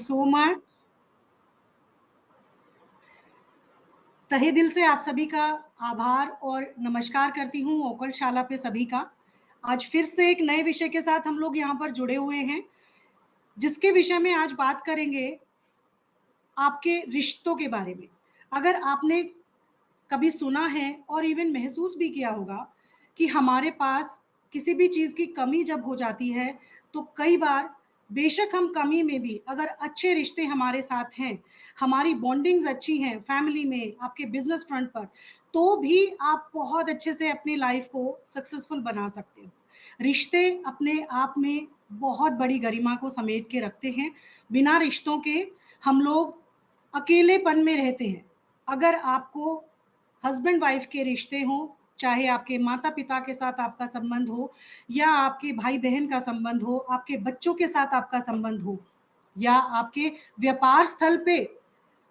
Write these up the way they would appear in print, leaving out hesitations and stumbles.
So much. तहे दिल से आप सभी का आभार और नमस्कार करती हूँ ओकल्ट शाला पे सभी का। आज फिर से एक नए विषय के साथ हम लोग यहाँ पर जुड़े हुए हैं, जिसके विषय में आज बात करेंगे आपके रिश्तों के बारे में। अगर आपने कभी सुना है और इवन महसूस भी किया होगा कि हमारे पास किसी भी चीज़ की कमी जब हो जाती है, तो कई बार बेशक हम कमी में भी अगर अच्छे रिश्ते हमारे साथ हैं, हमारी बॉन्डिंग्स अच्छी हैं फैमिली में, आपके बिजनेस फ्रंट पर, तो भी आप बहुत अच्छे से अपनी लाइफ को सक्सेसफुल बना सकते हो। रिश्ते अपने आप में बहुत बड़ी गरिमा को समेट के रखते हैं। बिना रिश्तों के हम लोग अकेलेपन में रहते हैं। अगर आपको हस्बैंड वाइफ के रिश्ते हों, चाहे आपके माता-पिता के साथ आपका संबंध हो या आपके भाई-बहन का संबंध हो, आपके बच्चों के साथ आपका संबंध हो या आपके व्यापार स्थल पे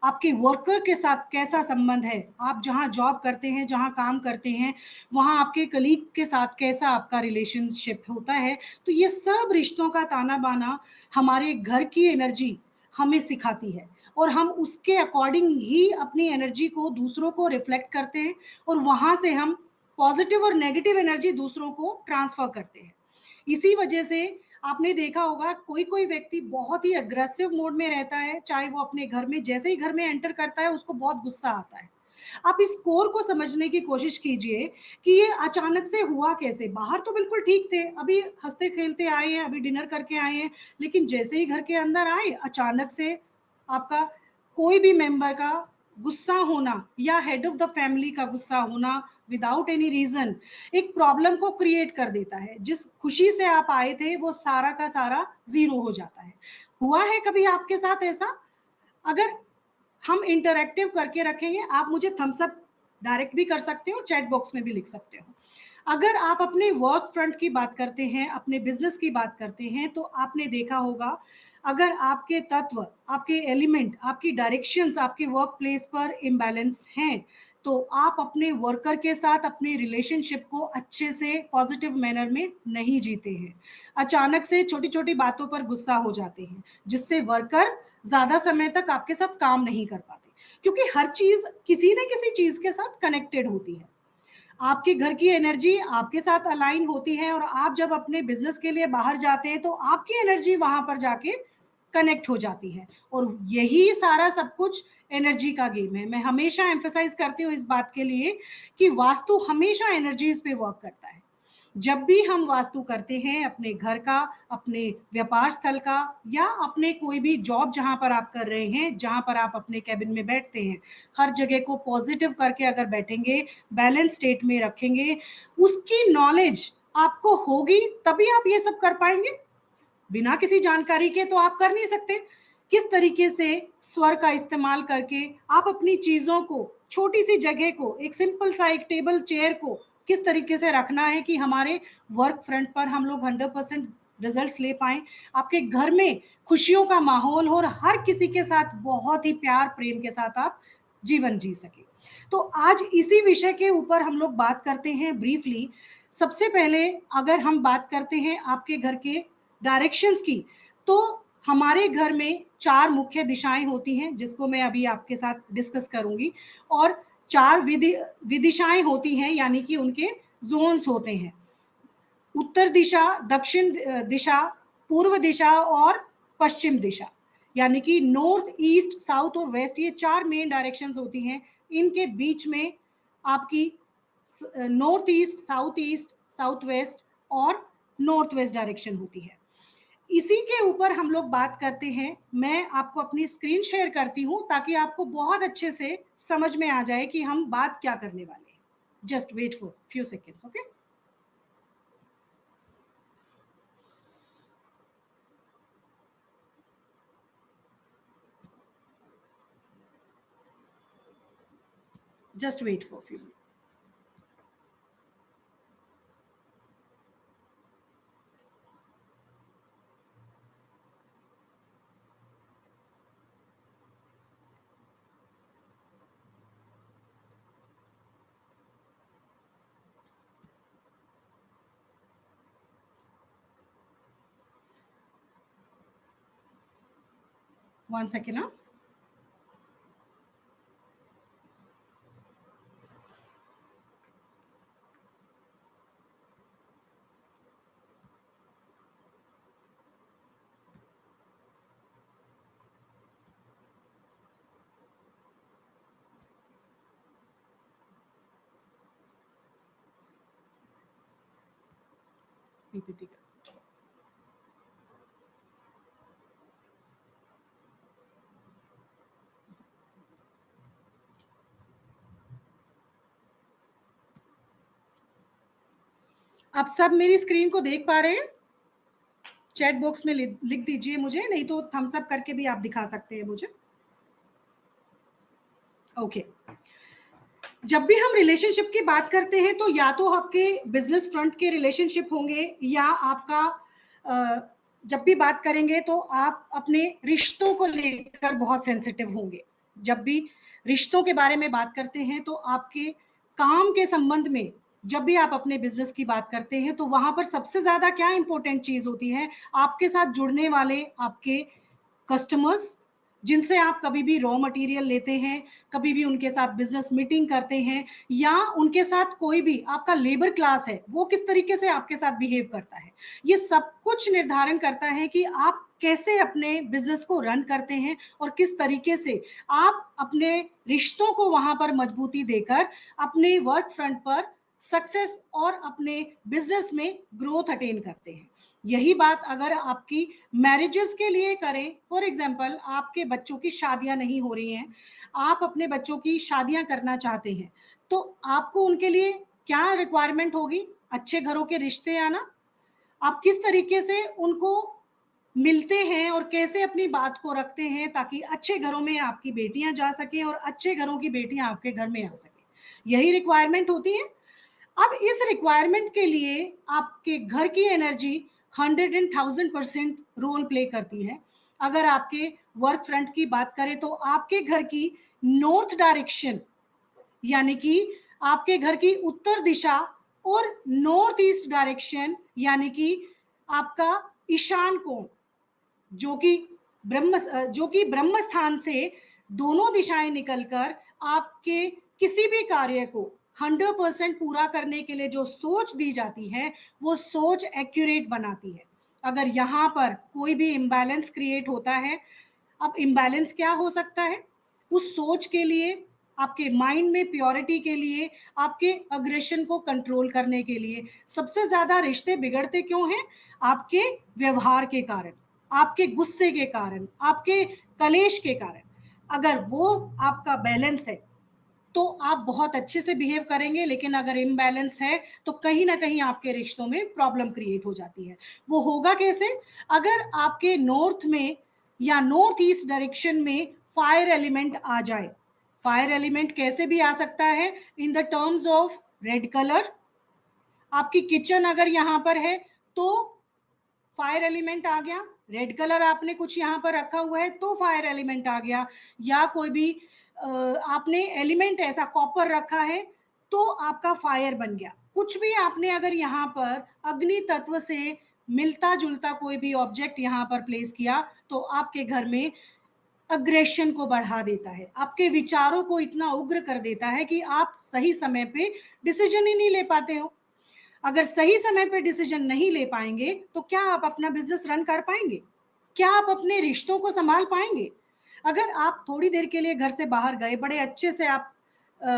आपके वर्कर के साथ कैसा संबंध है, आप जहाँ जॉब करते हैं, जहाँ काम करते हैं, वहाँ आपके कलीग के साथ कैसा आपका रिलेशनशिप होता है, तो ये सब रिश्तों का ताना-बाना हमारे घर की एनर्जी हमें सिखाती है और हम उसके अकॉर्डिंग ही अपनी एनर्जी को दूसरों को रिफ्लेक्ट करते हैं और वहाँ से हम पॉजिटिव और नेगेटिव एनर्जी दूसरों को ट्रांसफ़र करते हैं। इसी वजह से आपने देखा होगा कोई-कोई व्यक्ति बहुत ही अग्रेसिव मोड में रहता है, चाहे वो अपने घर में जैसे ही घर में एंटर करता है उसको बहुत गुस्सा आता है। आप इस कोर को समझने की कोशिश कीजिए कि ये अचानक से हुआ कैसे? बाहर तो बिल्कुल ठीक थे, अभी हँसते-खेलते आए हैं, अभी डिनर करके आए हैं, लेकिन जैसे ही घर के अंदर आए, अचानक से आपका कोई भी मेंबर का गुस्सा होना या हेड ऑफ़ द फैमिली का गुस्सा होना विदाउट एनी रीज़न एक प्रॉब्लम को क्रिएट कर देता है। जिस खुशी से आप आए थे, वो सारा का सारा ज़ीरो हो जाता है। हुआ है कभी आपके साथ ऐसा? अगर हम इंटरैक्टिव करके रखेंगे, आप मुझे थम्स अप डायरेक्ट भी कर सकते हो, चैट बॉक्स में भी लिख सकते हो। अगर आप अपने वर्क फ्रंट की बात करते हैं, अपने बिज़नेस की बात करते हैं, तो आपने देखा होगा, अगर आपके तत्व, आपके एलिमेंट, आपकी डायरेक्शंस आपके वर्क प्लेस पर इम्बैलेंस हैं, तो आप अपने वर्कर के साथ अपने रिलेशनशिप को अच्छे से पॉज़िटिव मैनर में नहीं जीते हैं। अचानक से छोटी-छोटी बातों पर गुस्सा हो जाते हैं, जिससे वर्कर ज़्यादा समय तक आपके साथ काम नहीं कर पाते, क्योंकि हर चीज़ किसी न किसी चीज़ के साथ कनेक्टेड होती है। आपके घर की एनर्जी आपके साथ अलाइन होती है और आप जब अपने बिज़नेस के लिए बाहर जाते हैं, तो आपकी एनर्जी वहाँ पर जाके कनेक्ट हो जाती है और यही सारा सब कुछ एनर्जी का गेम है। मैं हमेशा एम्फसाइज़ करती हूँ इस बात के लिए कि वास्तु हमेशा एनर्जीज़ पे वर्क करता है। जब भी हम वास्तु करते हैं अपने घर का, अपने व्यापार स्थल का या अपने कोई भी जॉब जहाँ पर आप कर रहे हैं, जहाँ पर आप अपने केबिन में बैठते हैं, हर जगह को पॉज़िटिव करके अगर बैठेंगे, बैलेंस स्टेट में रखेंगे, उसकी नॉलेज आपको होगी तभी आप ये सब कर पाएँगे। बिना किसी जानकारी के तो आप कर नहीं सकते। किस तरीके से स्वर का इस्तेमाल करके आप अपनी चीज़ों को, छोटी-सी जगह को, एक सिंपल सा एक टेबल, चेयर को किस तरीके से रखना है कि हमारे वर्क फ्रंट पर हम लोग 100% रिज़ल्ट्स ले पाएँ। आपके घर में खुशियों का माहौल हो और हर किसी के साथ बहुत ही प्यार, प्रेम के साथ आप जीवन जी सकें। तो आज इसी विषय के ऊपर हम लोग बात करते हैं ब्रीफली। सबसे पहले अगर हम बात करते हैं आपके घर के डायरेक्शंस की, तो हमारे घर में 4 मुख्य दिशाएँ होती हैं, जिसको मैं अभी आपके साथ डिस्कस करूँगी और 4 विदिशाएँ होती हैं, यानी कि उनके ज़ोन्स होते हैं। उत्तर दिशा, दक्षिण दिशा, पूर्व दिशा और पश्चिम दिशा, यानी कि नॉर्थ, ईस्ट, साउथ और वेस्ट, ये 4 मेन डायरेक्शंस होती हैं। इनके बीच में आपकी नॉर्थ ईस्ट, साउथ वेस्ट और नॉर्थ वेस्ट डायरेक्शन होती है। इसी के ऊपर हम लोग बात करते हैं। मैं आपको अपनी स्क्रीन शेयर करती हूँ ताकि आपको बहुत अच्छे से समझ में आ जाए कि हम बात क्या करने वाले हैं। Just wait for few seconds, okay? Just wait for few. 1 second ना। पीपीटी का आप सब मेरी स्क्रीन को देख पा रहे हैं? चैट बॉक्स में लिख दीजिए मुझे, नहीं तो थम्स अप करके भी आप दिखा सकते हैं मुझे। ओके। जब भी हम रिलेशनशिप की बात करते हैं तो या तो आपके बिजनेस फ्रंट के रिलेशनशिप होंगे या आपका जब भी बात करेंगे तो आप अपने रिश्तों को लेकर बहुत सेंसिटिव होंगे। जब भी रिश्तों के बारे में बात करते हैं तो आपके काम के संबंध में जब भी आप अपने बिजनेस की बात करते हैं तो वहां पर सबसे ज्यादा क्या इंपॉर्टेंट चीज होती है, आपके साथ जुड़ने वाले आपके कस्टमर्स, जिनसे आप कभी भी रॉ मटेरियल लेते हैं, कभी भी उनके साथ बिजनेस मीटिंग करते हैं, या उनके साथ कोई भी आपका लेबर क्लास है वो किस तरीके से आपके साथ बिहेव करता है। ये सब कुछ निर्धारण करता है कि आप कैसे अपने बिजनेस को रन करते हैं और किस तरीके से आप अपने रिश्तों को वहां पर मजबूती देकर अपने वर्क फ्रंट पर सक्सेस और अपने बिजनेस में ग्रोथ अटेन करते हैं। यही बात अगर आपकी मैरिजेस के लिए करें, फॉर एग्जाम्पल आपके बच्चों की शादियां नहीं हो रही हैं, आप अपने बच्चों की शादियां करना चाहते हैं, तो आपको उनके लिए क्या रिक्वायरमेंट होगी? अच्छे घरों के रिश्ते आना। आप किस तरीके से उनको मिलते हैं और कैसे अपनी बात को रखते हैं ताकि अच्छे घरों में आपकी बेटियां जा सके और अच्छे घरों की बेटियां आपके घर में आ सके, यही रिक्वायरमेंट होती है। अब इस रिक्वायरमेंट के लिए आपके घर की एनर्जी 100,000% रोल प्ले करती है। अगर आपके वर्क फ्रंट की बात करें तो आपके घर की नॉर्थ डायरेक्शन, यानी कि आपके घर की उत्तर दिशा, और नॉर्थ ईस्ट डायरेक्शन यानी कि आपका ईशान कोण, जो कि ब्रह्म स्थान से दोनों दिशाएं निकलकर आपके किसी भी कार्य को 100% पूरा करने के लिए जो सोच दी जाती है वो सोच एक्यूरेट बनाती है। अगर यहाँ पर कोई भी इम्बैलेंस क्रिएट होता है, अब इम्बैलेंस क्या हो सकता है? उस सोच के लिए, आपके माइंड में प्योरिटी के लिए, आपके अग्रेशन को कंट्रोल करने के लिए। सबसे ज्यादा रिश्ते बिगड़ते क्यों हैं? आपके व्यवहार के कारण, आपके गुस्से के कारण, आपके कलेश के कारण। अगर वो आपका बैलेंस है तो आप बहुत अच्छे से बिहेव करेंगे, लेकिन अगर इम्बैलेंस है तो कहीं ना कहीं आपके रिश्तों में प्रॉब्लम क्रिएट हो जाती है। वो होगा कैसे? अगर आपके नॉर्थ में या नॉर्थ ईस्ट डायरेक्शन में फायर एलिमेंट आ जाए। फायर एलिमेंट कैसे भी आ सकता है? In the terms of red colour. आपकी किचन अगर यहां पर है तो फायर एलिमेंट आ गया। रेड कलर आपने कुछ यहाँ पर रखा हुआ है तो फायर एलिमेंट आ गया। या कोई भी आपने एलिमेंट ऐसा कॉपर रखा है तो आपका फायर बन गया। कुछ भी आपने अगर यहाँ पर अग्नि तत्व से मिलता जुलता कोई भी ऑब्जेक्ट यहाँ पर प्लेस किया तो आपके घर में अग्रेशन को बढ़ा देता है, आपके विचारों को इतना उग्र कर देता है कि आप सही समय पे डिसीजन ही नहीं ले पाते हो। अगर सही समय पे डिसीजन नहीं ले पाएंगे तो क्या आप अपना बिजनेस रन कर पाएंगे? क्या आप अपने रिश्तों को संभाल पाएंगे? अगर आप थोड़ी देर के लिए घर से बाहर गए, बड़े अच्छे से आप अ,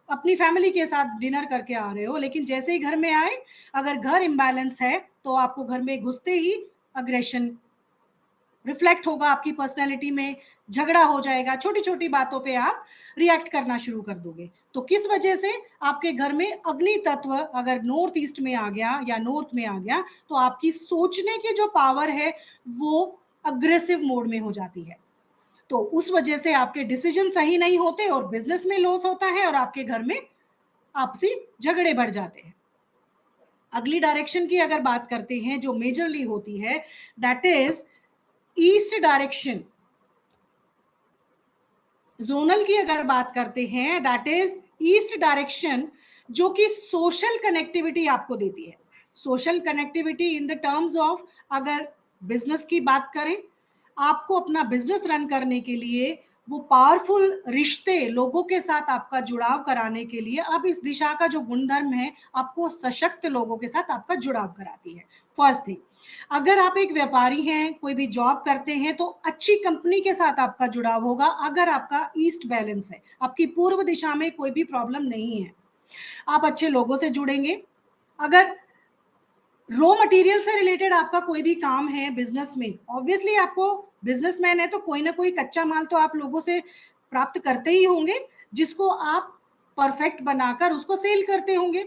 अपनी फैमिली के साथ डिनर करके आ रहे हो, लेकिन जैसे ही घर में आए, अगर घर इम्बैलेंस है तो आपको घर में घुसते ही अग्रेशन रिफ्लेक्ट होगा आपकी पर्सनैलिटी में, झगड़ा हो जाएगा, छोटी छोटी बातों पे आप रिएक्ट करना शुरू कर दोगे। तो किस वजह से? आपके घर में अग्नि तत्व अगर नॉर्थ ईस्ट में आ गया या नॉर्थ में आ गया तो आपकी सोचने की जो पावर है वो अग्रेसिव मोड में हो जाती है। तो उस वजह से आपके डिसीजन सही नहीं होते और बिजनेस में लॉस होता है और आपके घर में आपसी झगड़े बढ़ जाते हैं। अगली डायरेक्शन की अगर बात करते हैं जो मेजरली होती है, that is east direction. Zonal की अगर बात करते हैं, दैट इज ईस्ट डायरेक्शन, जो कि सोशल कनेक्टिविटी आपको देती है। Social connectivity in the terms of, अगर बिजनेस की बात करें, आपको अपना बिजनेस रन करने के लिए, वो पावरफुल रिश्ते, लोगों के साथ आपका जुड़ाव कराने के लिए, अब इस दिशा का जो गुणधर्म है आपको सशक्त लोगों के साथ आपका जुड़ाव कराती है। फर्स्ट थिंग, अगर आप एक व्यापारी हैं, कोई भी जॉब करते हैं, तो अच्छी कंपनी के साथ आपका जुड़ाव होगा अगर आपका ईस्ट बैलेंस है, आपकी पूर्व दिशा में कोई भी प्रॉब्लम नहीं है, आप अच्छे लोगों से जुड़ेंगे। अगर रॉ मटेरियल से रिलेटेड आपका कोई भी काम है बिजनेस में, ऑब्वियसली आपको, बिजनेसमैन है तो कोई ना कोई कच्चा माल तो आप लोगों से प्राप्त करते ही होंगे, जिसको आप परफेक्ट बनाकर उसको सेल करते होंगे,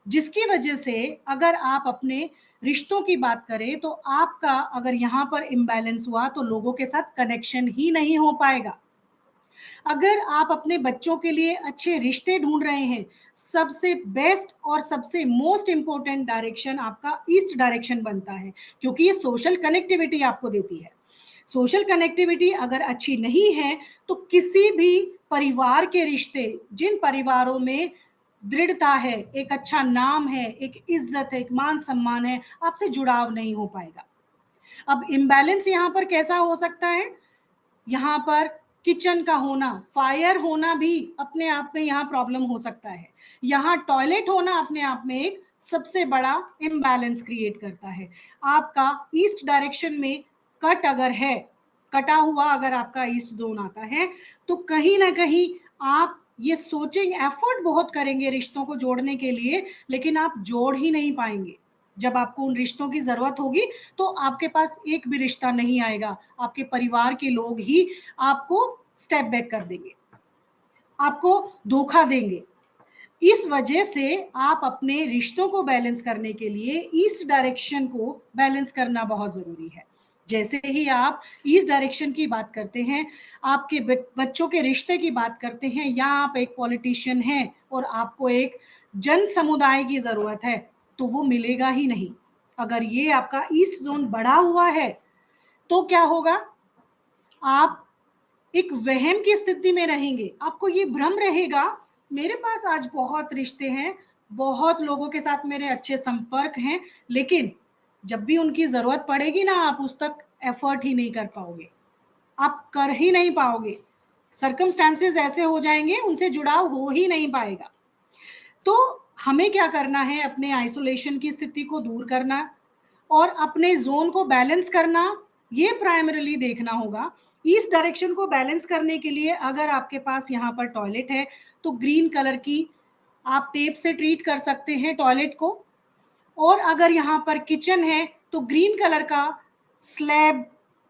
जिसकी वजह से अगर आप अपने रिश्तों की बात करें तो आपका अगर यहाँ पर इम्बैलेंस हुआ तो लोगों के साथ कनेक्शन ही नहीं हो पाएगा। अगर आप अपने बच्चों के लिए अच्छे रिश्ते ढूंढ रहे हैं, सबसे बेस्ट और सबसे मोस्ट इंपॉर्टेंट डायरेक्शन आपका ईस्ट डायरेक्शन बनता है, क्योंकि ये सोशल कनेक्टिविटी आपको देती है। सोशल कनेक्टिविटी अगर अच्छी नहीं है तो किसी भी परिवार के रिश्ते, जिन परिवारों में दृढ़ता है, एक अच्छा नाम है, एक इज्जत है, एक मान सम्मान है, आपसे जुड़ाव नहीं हो पाएगा। अब इम्बैलेंस यहाँ पर कैसा हो सकता है? यहाँ पर किचन का होना, फायर होना भी अपने आप में यहाँ प्रॉब्लम हो सकता है। यहाँ टॉयलेट होना अपने आप में एक सबसे बड़ा इम्बैलेंस क्रिएट करता है। आपका ईस्ट डायरेक्शन में कट अगर है, कटा हुआ अगर आपका ईस्ट जोन आता है, तो कहीं ना कहीं आप ये सोचेंगे, एफर्ट बहुत करेंगे रिश्तों को जोड़ने के लिए, लेकिन आप जोड़ ही नहीं पाएंगे। जब आपको उन रिश्तों की जरूरत होगी तो आपके पास एक भी रिश्ता नहीं आएगा, आपके परिवार के लोग ही आपको स्टेप बैक कर देंगे, आपको धोखा देंगे। इस वजह से आप अपने रिश्तों को बैलेंस करने के लिए ईस्ट डायरेक्शन को बैलेंस करना बहुत जरूरी है। जैसे ही आप ईस्ट डायरेक्शन की बात करते हैं, आपके बच्चों के रिश्ते की बात करते हैं, या आप एक पॉलिटिशियन हैं और आपको एक जन समुदाय की जरूरत है, तो वो मिलेगा ही नहीं। अगर ये आपका ईस्ट जोन बढ़ा हुआ है तो क्या होगा? आप एक वहम की स्थिति में रहेंगे, आपको ये भ्रम रहेगा मेरे पास आज बहुत रिश्ते हैं, बहुत लोगों के साथ मेरे अच्छे संपर्क हैं, लेकिन जब भी उनकी जरूरत पड़ेगी ना, आप उस तक एफर्ट ही नहीं कर पाओगे, आप कर ही नहीं पाओगे, सर्कमस्टांसेस ऐसे हो जाएंगे, उनसे जुड़ाव हो ही नहीं पाएगा। तो हमें क्या करना है? अपने आइसोलेशन की स्थिति को दूर करना और अपने जोन को बैलेंस करना, ये प्राइमरीली देखना होगा। ईस्ट डायरेक्शन को बैलेंस करने के लिए अगर आपके पास यहाँ पर टॉयलेट है तो ग्रीन कलर की आप टेप से ट्रीट कर सकते हैं टॉयलेट को, और अगर यहाँ पर किचन है तो ग्रीन कलर का स्लैब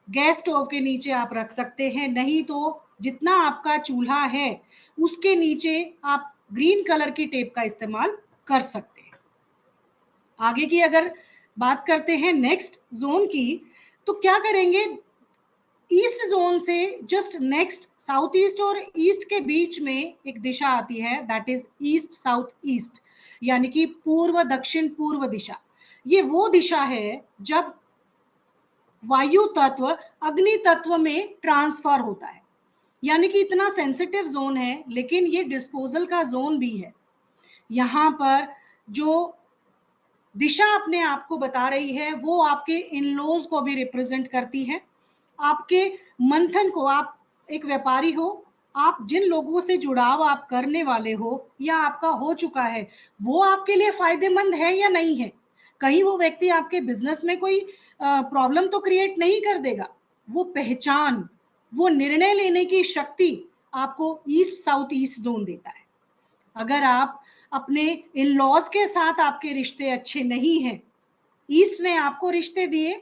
गैस स्टोव के नीचे आप रख सकते हैं, नहीं तो जितना आपका चूल्हा है उसके नीचे आप ग्रीन कलर की टेप का इस्तेमाल कर सकते हैं। आगे की अगर बात करते हैं नेक्स्ट जोन की, तो क्या करेंगे? ईस्ट जोन से जस्ट नेक्स्ट साउथ ईस्ट और ईस्ट के बीच में एक दिशा आती है, that is east south east, यानी कि पूर्व दक्षिण पूर्व दिशा। ये वो दिशा है जब वायु तत्व अग्नि तत्व में ट्रांसफर होता है, यानी कि इतना सेंसिटिव जोन है, लेकिन ये डिस्पोजल का जोन भी है। यहाँ पर जो दिशा अपने आप को बता रही है वो आपके इन लॉज को भी रिप्रेजेंट करती है, आपके मंथन को। आप एक व्यापारी हो, आप जिन लोगों से जुड़ाव आप करने वाले हो या आपका हो चुका है, वो आपके लिए फायदेमंद है या नहीं है। कहीं वो व्यक्ति आपके बिजनेस में कोई प्रॉब्लम तो क्रिएट नहीं कर देगा। वो पहचान, वो निर्णय लेने की शक्ति आपको ईस्ट साउथ ईस्ट जोन देता है। अगर आप अपने इन लॉज के साथ आपके रिश्ते अच्छे नहीं हैं, ईस्ट ने आपको रिश्ते दिए,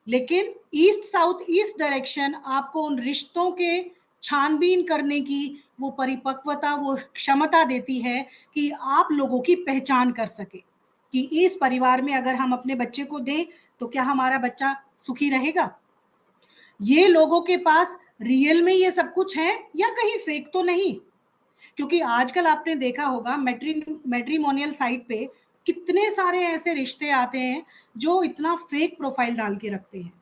लेकिन ईस्ट साउथ ईस्ट डायरेक्शन आपको उन रिश्तों के छानबीन करने की वो परिपक्वता, वो क्षमता देती है कि आप लोगों की पहचान कर सके कि इस परिवार में अगर हम अपने बच्चे को दें तो क्या हमारा बच्चा सुखी रहेगा, ये लोगों के पास रियल में ये सब कुछ है या कहीं फेक तो नहीं। क्योंकि आजकल आपने देखा होगा मैट्रिमोनियल साइट पे कितने सारे ऐसे रिश्ते आते हैं जो इतना फेक प्रोफाइल डाल के रखते हैं।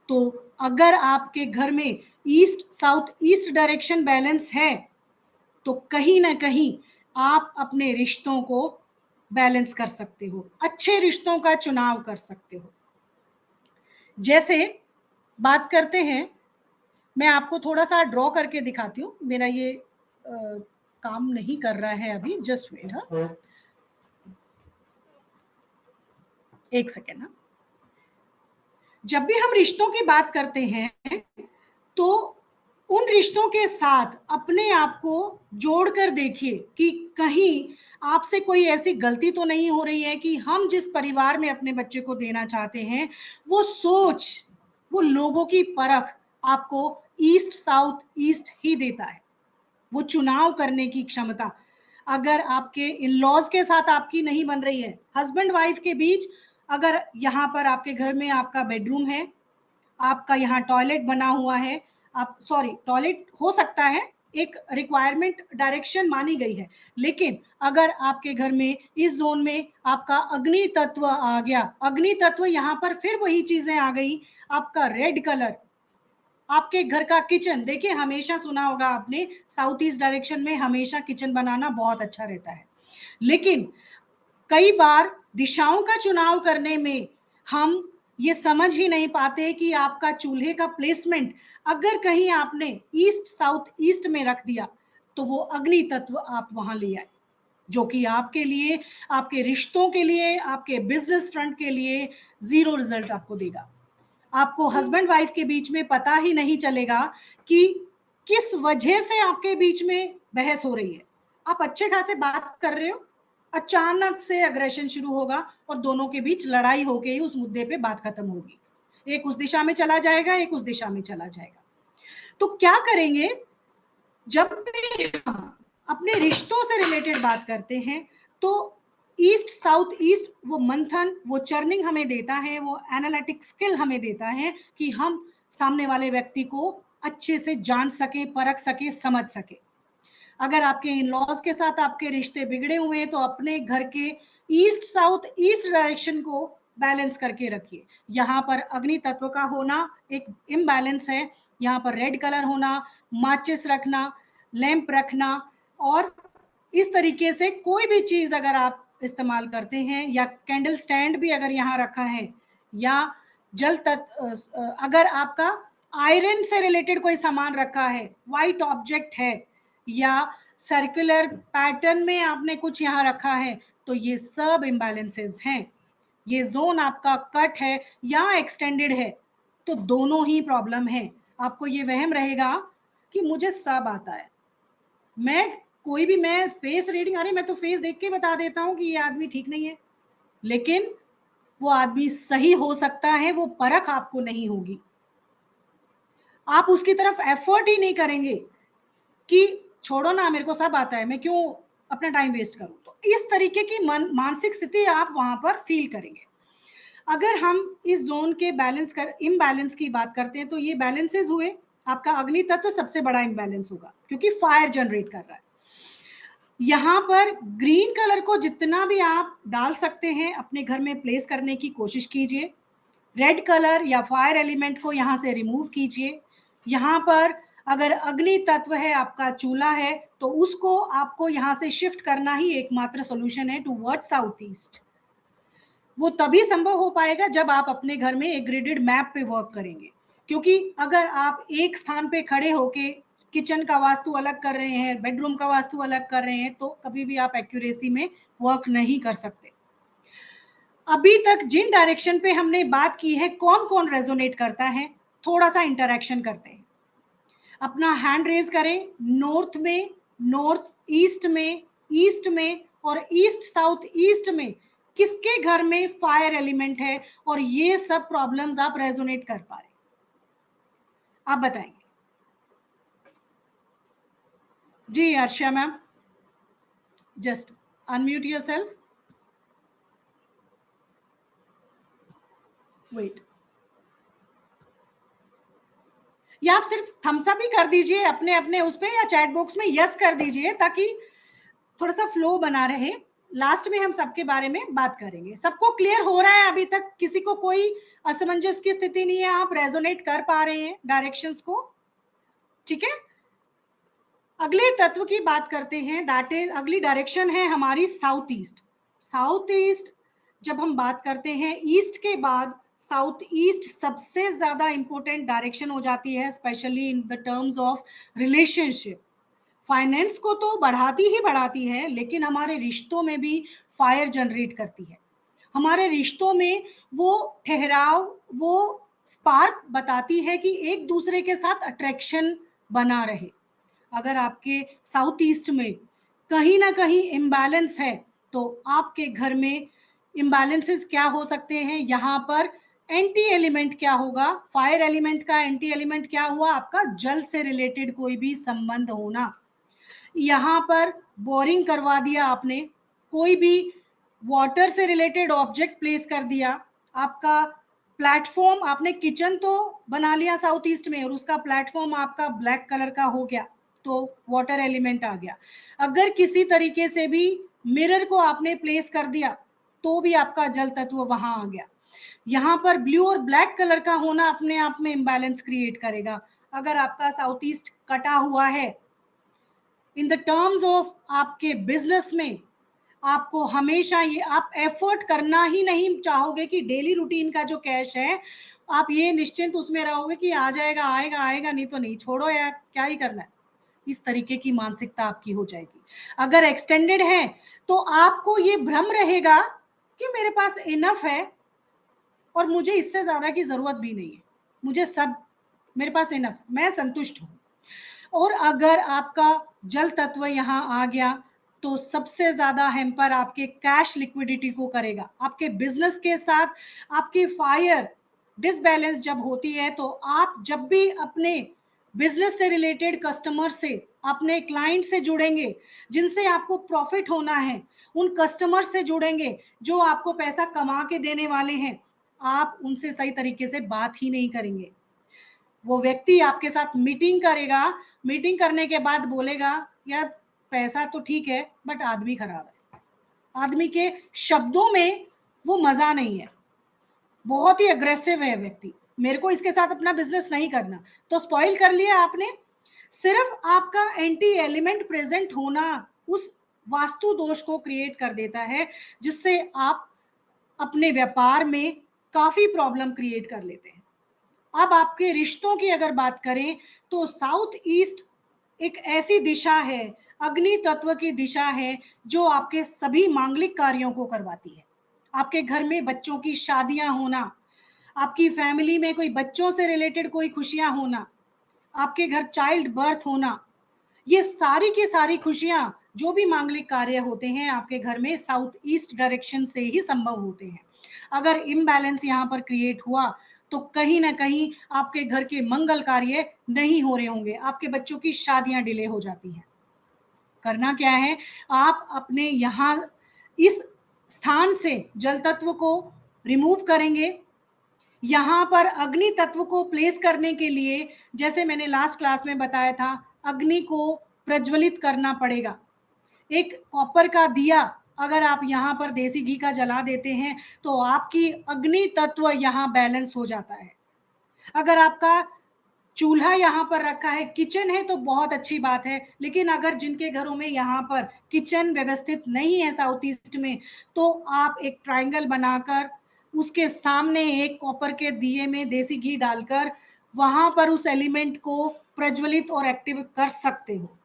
तो अगर आपके घर में east south east direction balance है तो कहीं ना कहीं आप अपने रिश्तों को बैलेंस कर सकते हो, अच्छे रिश्तों का चुनाव कर सकते हो। जैसे बात करते हैं मैं आपको थोड़ा सा ड्रॉ करके दिखाती हूँ, मेरा ये काम नहीं कर रहा है अभी, जस्ट वेट। हाँ, एक सेकेंड। हाँ, जब भी हम रिश्तों की बात करते हैं तो उन रिश्तों के साथ अपने आप को जोड़कर देखिए कि कहीं आपसे कोई ऐसी गलती तो नहीं हो रही है कि हम जिस परिवार में अपने बच्चे को देना चाहते हैं वो सोच, वो लोगों की परख आपको ईस्ट साउथ ईस्ट ही देता है। वो चुनाव करने की क्षमता अगर आपके इन लॉज के साथ आपकी नहीं बन रही है, हस्बैंड वाइफ के बीच, अगर यहाँ पर आपके घर में आपका बेडरूम है, आपका यहाँ टॉयलेट बना हुआ है, आप सॉरी टॉयलेट हो सकता है, एक रिक्वायरमेंट डायरेक्शन मानी गई है, लेकिन अगर आपके घर में इस जोन में आपका अग्नि तत्व आ गया, अग्नि तत्व यहाँ पर फिर वही चीजें आ गई, आपका रेड कलर, आपके घर का किचन, देखिए हमेशा सुना होगा आपने साउथ ईस्ट डायरेक्शन में हमेशा किचन बनाना बहुत अच्छा रहता है, लेकिन कई बार दिशाओं का चुनाव करने में हम ये समझ ही नहीं पाते कि आपका चूल्हे का प्लेसमेंट अगर कहीं आपने ईस्ट साउथ ईस्ट में रख दिया तो वो अग्नि तत्व आप वहां ले आए, जो कि आपके लिए, आपके रिश्तों के लिए, आपके बिजनेस फ्रंट के लिए जीरो रिजल्ट आपको देगा। आपको हस्बैंड वाइफ के बीच में पता ही नहीं चलेगा कि किस वजह से आपके बीच में बहस हो रही है। आप अच्छे खासे बात कर रहे हो, अचानक से अग्रेशन शुरू होगा और दोनों के बीच लड़ाई होके ही उस मुद्दे पे बात खत्म होगी, एक उस दिशा में चला जाएगा, एक उस दिशा में चला जाएगा। तो क्या करेंगे, जब भी हम अपने रिश्तों से रिलेटेड बात करते हैं तो ईस्ट साउथ ईस्ट वो मंथन, वो चर्निंग हमें देता है, वो एनालिटिक स्किल हमें देता है कि हम सामने वाले व्यक्ति को अच्छे से जान सके, परख सके, समझ सके। अगर आपके इन लॉज के साथ आपके रिश्ते बिगड़े हुए हैं तो अपने घर के ईस्ट साउथ ईस्ट डायरेक्शन को बैलेंस करके रखिए। यहाँ पर अग्नि तत्व का होना एक इम्बैलेंस है, यहाँ पर रेड कलर होना, माचिस रखना, लैंप रखना, और इस तरीके से कोई भी चीज अगर आप इस्तेमाल करते हैं, या कैंडल स्टैंड भी अगर यहाँ रखा है, या जल तत्व, अगर आपका आयरन से रिलेटेड कोई सामान रखा है, व्हाइट ऑब्जेक्ट है, या सर्कुलर पैटर्न में आपने कुछ यहाँ रखा है, तो ये सब इम्बैलेंसेस हैं। ये जोन आपका कट है या एक्सटेंडेड है तो दोनों ही प्रॉब्लम है। आपको ये वहम रहेगा कि मुझे सब आता है, मैं कोई भी, मैं फेस रीडिंग, अरे मैं तो फेस देख के बता देता हूँ कि ये आदमी ठीक नहीं है, लेकिन वो आदमी सही हो सकता है, वो परख आपको नहीं होगी, आप उसकी तरफ एफर्ट ही नहीं करेंगे कि छोड़ो ना मेरे को सब आता है, मैं क्यों अपना टाइम वेस्ट करूं। तो इस तरीके की मानसिक स्थिति आप वहां पर फील करेंगे। अगर हम इस जोन के बैलेंस कर इम्बैलेंस की बात करते हैं तो ये बैलेंसेस हुए, आपका अग्नि तत्व सबसे बड़ा इम्बैलेंस होगा क्योंकि फायर जनरेट कर रहा है। यहाँ पर ग्रीन कलर को जितना भी आप डाल सकते हैं अपने घर में प्लेस करने की कोशिश कीजिए, रेड कलर या फायर एलिमेंट को यहाँ से रिमूव कीजिए। यहाँ पर अगर अग्नि तत्व है, आपका चूल्हा है, तो उसको आपको यहाँ से शिफ्ट करना ही एकमात्र सोल्यूशन है टूवर्ड साउथ ईस्ट। वो तभी संभव हो पाएगा जब आप अपने घर में एक ग्रिडेड मैप पे वर्क करेंगे, क्योंकि अगर आप एक स्थान पे खड़े होके किचन का वास्तु अलग कर रहे हैं, बेडरूम का वास्तु अलग कर रहे हैं, तो कभी भी आप एक्यूरेसी में वर्क नहीं कर सकते। अभी तक जिन डायरेक्शन पे हमने बात की है, कौन कौन रेजोनेट करता है, थोड़ा सा इंटरेक्शन करते हैं। अपना हैंड रेज करें, नॉर्थ में, नॉर्थ ईस्ट में और ईस्ट साउथ ईस्ट में किसके घर में फायर एलिमेंट है, और ये सब प्रॉब्लम्स आप रेजोनेट कर पा रहे, आप बताएंगे। जी Arsha ma'am, just unmute yourself, wait, या आप सिर्फ थम्स अप ही कर दीजिए अपने अपने उस पे, या चैट बॉक्स में यस कर दीजिए ताकि थोड़ा सा फ्लो बना रहे। लास्ट में हम सबके बारे में बात करेंगे। सबको क्लियर हो रहा है अभी तक, किसी को कोई असमंजस की स्थिति नहीं है, आप रेजोनेट कर पा रहे हैं डायरेक्शंस को, ठीक है। अगले तत्व की बात करते हैं, दैट इज अगली डायरेक्शन है हमारी साउथ ईस्ट। साउथ ईस्ट जब हम बात करते हैं, ईस्ट के बाद साउथ ईस्ट सबसे ज़्यादा इम्पोर्टेंट डायरेक्शन हो जाती है, specially in the terms of relationship. Finance को तो बढ़ाती ही बढ़ाती है, लेकिन हमारे रिश्तों में भी फायर जनरेट करती है। हमारे रिश्तों में वो ठहराव, वो स्पार्क बताती है कि एक दूसरे के साथ अट्रैक्शन बना रहे। अगर आपके साउथ ईस्ट में कहीं ना कहीं इम्बैलेंस है, तो आपके घर में इम्बैलेंसेस क्या हो सकते हैं? यहाँ पर एंटी एलिमेंट क्या होगा? फायर एलिमेंट का एंटी एलिमेंट क्या हुआ? आपका जल से रिलेटेड कोई भी संबंध होना। यहाँ पर बोरिंग करवा दिया आपने, कोई भी वाटर से रिलेटेड ऑब्जेक्ट प्लेस कर दिया, आपका प्लेटफॉर्म, आपने किचन तो बना लिया साउथ ईस्ट में और उसका प्लेटफॉर्म आपका ब्लैक कलर का हो गया, तो वाटर एलिमेंट आ गया। अगर किसी तरीके से भी मिरर को आपने प्लेस कर दिया, तो भी आपका जल तत्व वहां आ गया। यहाँ पर ब्लू और ब्लैक कलर का होना अपने आप में इम्बैलेंस क्रिएट करेगा। अगर आपका साउथ ईस्ट कटा हुआ है, इन द टर्म्स ऑफ आपके बिजनेस में, आपको हमेशा ये आप एफर्ट करना ही नहीं चाहोगे कि डेली रूटीन का जो कैश है, आप ये निश्चिंत उसमें रहोगे कि आ जाएगा, आएगा आएगा, नहीं तो नहीं, छोड़ो यार, क्या ही करना है। इस तरीके की मानसिकता आपकी हो जाएगी। अगर एक्सटेंडेड है, तो आपको ये भ्रम रहेगा कि मेरे पास इनफ है और मुझे इससे ज्यादा की जरूरत भी नहीं है, मुझे सब, मेरे पास इनफ, मैं संतुष्ट हूं। और अगर आपका जल तत्व यहाँ आ गया, तो सबसे ज्यादा हैम्पर आपके कैश लिक्विडिटी को करेगा। आपके बिजनेस के साथ आपकी फायर डिसबैलेंस जब होती है, तो आप जब भी अपने बिजनेस से रिलेटेड कस्टमर से, अपने क्लाइंट से जुड़ेंगे, जिनसे आपको प्रॉफिट होना है, उन कस्टमर से जुड़ेंगे जो आपको पैसा कमा के देने वाले हैं, आप उनसे सही तरीके से बात ही नहीं करेंगे। वो व्यक्ति आपके साथ मीटिंग करेगा, मीटिंग करने के बाद बोलेगा, यार पैसा तो ठीक है बट आदमी खराब है। आदमी के शब्दों में वो मजा नहीं है, बहुत ही अग्रेसिव है व्यक्ति, मेरे को इसके साथ अपना बिजनेस नहीं करना। तो स्पॉइल कर लिया आपने। सिर्फ आपका एंटी एलिमेंट प्रेजेंट होना उस वास्तु दोष को क्रिएट कर देता है, जिससे आप अपने व्यापार में काफी प्रॉब्लम क्रिएट कर लेते हैं। अब आपके रिश्तों की अगर बात करें, तो साउथ ईस्ट एक ऐसी दिशा है, अग्नि तत्व की दिशा है, जो आपके सभी मांगलिक कार्यों को करवाती है। आपके घर में बच्चों की शादियां होना, आपकी फैमिली में कोई बच्चों से रिलेटेड कोई खुशियां होना, आपके घर चाइल्ड बर्थ होना, ये सारी की सारी खुशियां, जो भी मांगलिक कार्य होते हैं आपके घर में, साउथ ईस्ट डायरेक्शन से ही संभव होते हैं। अगर इम्बैलेंस यहाँ पर क्रिएट हुआ, तो कहीं ना कहीं आपके घर के मंगल कार्य नहीं हो रहे होंगे, आपके बच्चों की शादियां डिले हो जाती हैं। करना क्या है, आप अपने यहाँ इस स्थान से जल तत्व को रिमूव करेंगे। यहाँ पर अग्नि तत्व को प्लेस करने के लिए, जैसे मैंने लास्ट क्लास में बताया था, अग्नि को प्रज्वलित करना पड़ेगा। एक कॉपर का दिया अगर आप यहाँ पर देसी घी का जला देते हैं, तो आपकी अग्नि तत्व यहाँ बैलेंस हो जाता है। अगर आपका चूल्हा यहाँ पर रखा है, किचन है, तो बहुत अच्छी बात है। लेकिन अगर जिनके घरों में यहाँ पर किचन व्यवस्थित नहीं है साउथ ईस्ट में, तो आप एक ट्रायंगल बनाकर उसके सामने एक कॉपर के दिए में देसी घी डालकर वहां पर उस एलिमेंट को प्रज्वलित और एक्टिव कर सकते हो,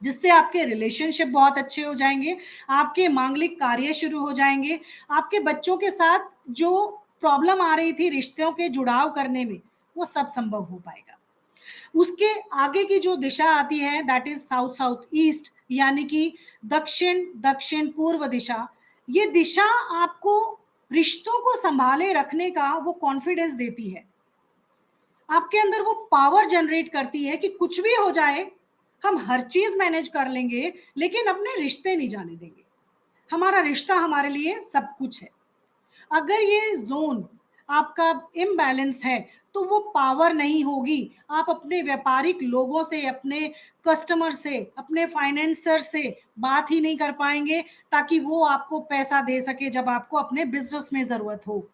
जिससे आपके रिलेशनशिप बहुत अच्छे हो जाएंगे, आपके मांगलिक कार्य शुरू हो जाएंगे, आपके बच्चों के साथ जो प्रॉब्लम आ रही थी रिश्तों के जुड़ाव करने में, वो सब संभव हो पाएगा। उसके आगे की जो दिशा आती है, that is south south east, यानी कि दक्षिण दक्षिण पूर्व दिशा। ये दिशा आपको रिश्तों को संभाले रखने का वो कॉन्फिडेंस देती है, आपके अंदर वो पावर जनरेट करती है कि कुछ भी हो जाए, हम हर चीज मैनेज कर लेंगे, लेकिन अपने रिश्ते नहीं जाने देंगे। हमारा रिश्ता हमारे लिए सब कुछ है। अगर ये जोन आपका इम्बैलेंस है, तो वो पावर नहीं होगी। आप अपने व्यापारिक लोगों से, अपने कस्टमर से, अपने फाइनेंसर से बात ही नहीं कर पाएंगे, ताकि वो आपको पैसा दे सके जब आपको अपने बिजनेस में जरूरत हो।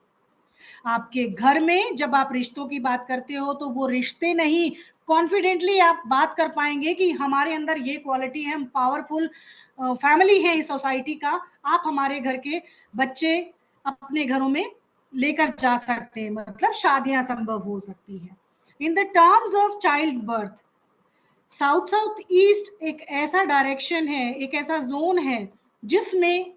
आपके घर में जब आप रिश्तों की बात करते हो, तो वो रिश्ते नहीं, कॉन्फिडेंटली आप बात कर पाएंगे कि हमारे अंदर ये क्वालिटी है, हम पावरफुल फैमिली है इस सोसाइटी का। आप हमारे घर के बच्चे अपने घरों में लेकर जा सकते हैं, मतलब शादियां संभव हो सकती हैं। In the terms of child birth, south south east एक ऐसा डायरेक्शन है, एक ऐसा जोन है जिसमें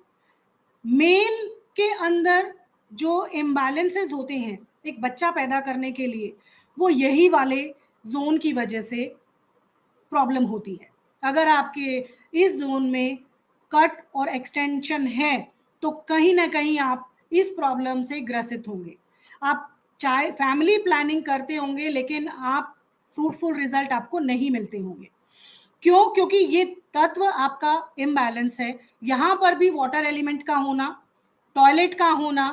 मेल के अंदर जो इम्बैलेंसेस होते हैं एक बच्चा पैदा करने के लिए, वो यही वाले जोन की वजह से प्रॉब्लम होती है। अगर आपके इस जोन में कट और एक्सटेंशन है तो कहीं ना कहीं आप इस प्रॉब्लम से ग्रसित होंगे। आप चाहे फैमिली प्लानिंग करते होंगे लेकिन आप फ्रूटफुल रिजल्ट आपको नहीं मिलते होंगे। क्यों? क्योंकि ये तत्व आपका इम्बैलेंस है। यहाँ पर भी वाटर एलिमेंट का होना, टॉयलेट का होना,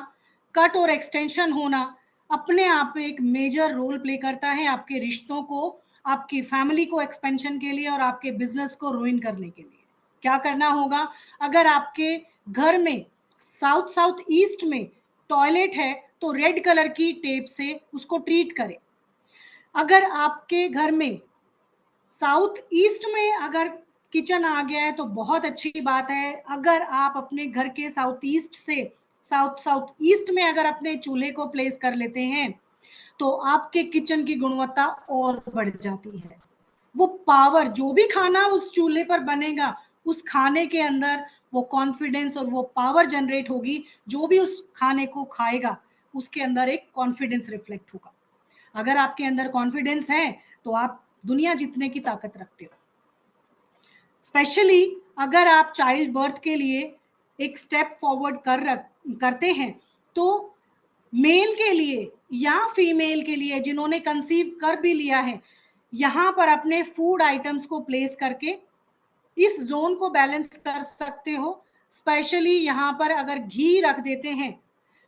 कट और एक्सटेंशन होना अपने आप में एक मेजर रोल प्ले करता है आपके रिश्तों को, आपकी फैमिली को एक्सपेंशन के लिए और आपके बिजनेस को रुइन करने के लिए। क्या करना होगा? अगर आपके घर में साउथ साउथ ईस्ट में टॉयलेट है तो रेड कलर की टेप से उसको ट्रीट करें। अगर आपके घर में साउथ ईस्ट में अगर किचन आ गया है तो बहुत अच्छी बात है। अगर आप अपने घर के साउथ ईस्ट से साउथ साउथ ईस्ट में अगर अपने चूल्हे को प्लेस कर लेते हैं तो आपके किचन की गुणवत्ता और बढ़ जाती है। वो पावर, जो भी खाना उस चूल्हे पर बनेगा, उस खाने के अंदर वो कॉन्फिडेंस और वो पावर जनरेट होगी। जो भी उस खाने को खाएगा उसके अंदर एक कॉन्फिडेंस रिफ्लेक्ट होगा। अगर आपके अंदर कॉन्फिडेंस है तो आप दुनिया जीतने की ताकत रखते हो। स्पेशली अगर आप चाइल्ड बर्थ के लिए एक स्टेप फॉरवर्ड करते हैं तो मेल के लिए या फीमेल के लिए जिन्होंने कंसीव कर भी लिया है, यहां पर अपने फूड आइटम्स को प्लेस करके इस जोन को बैलेंस कर सकते हो। स्पेशली यहाँ पर अगर घी रख देते हैं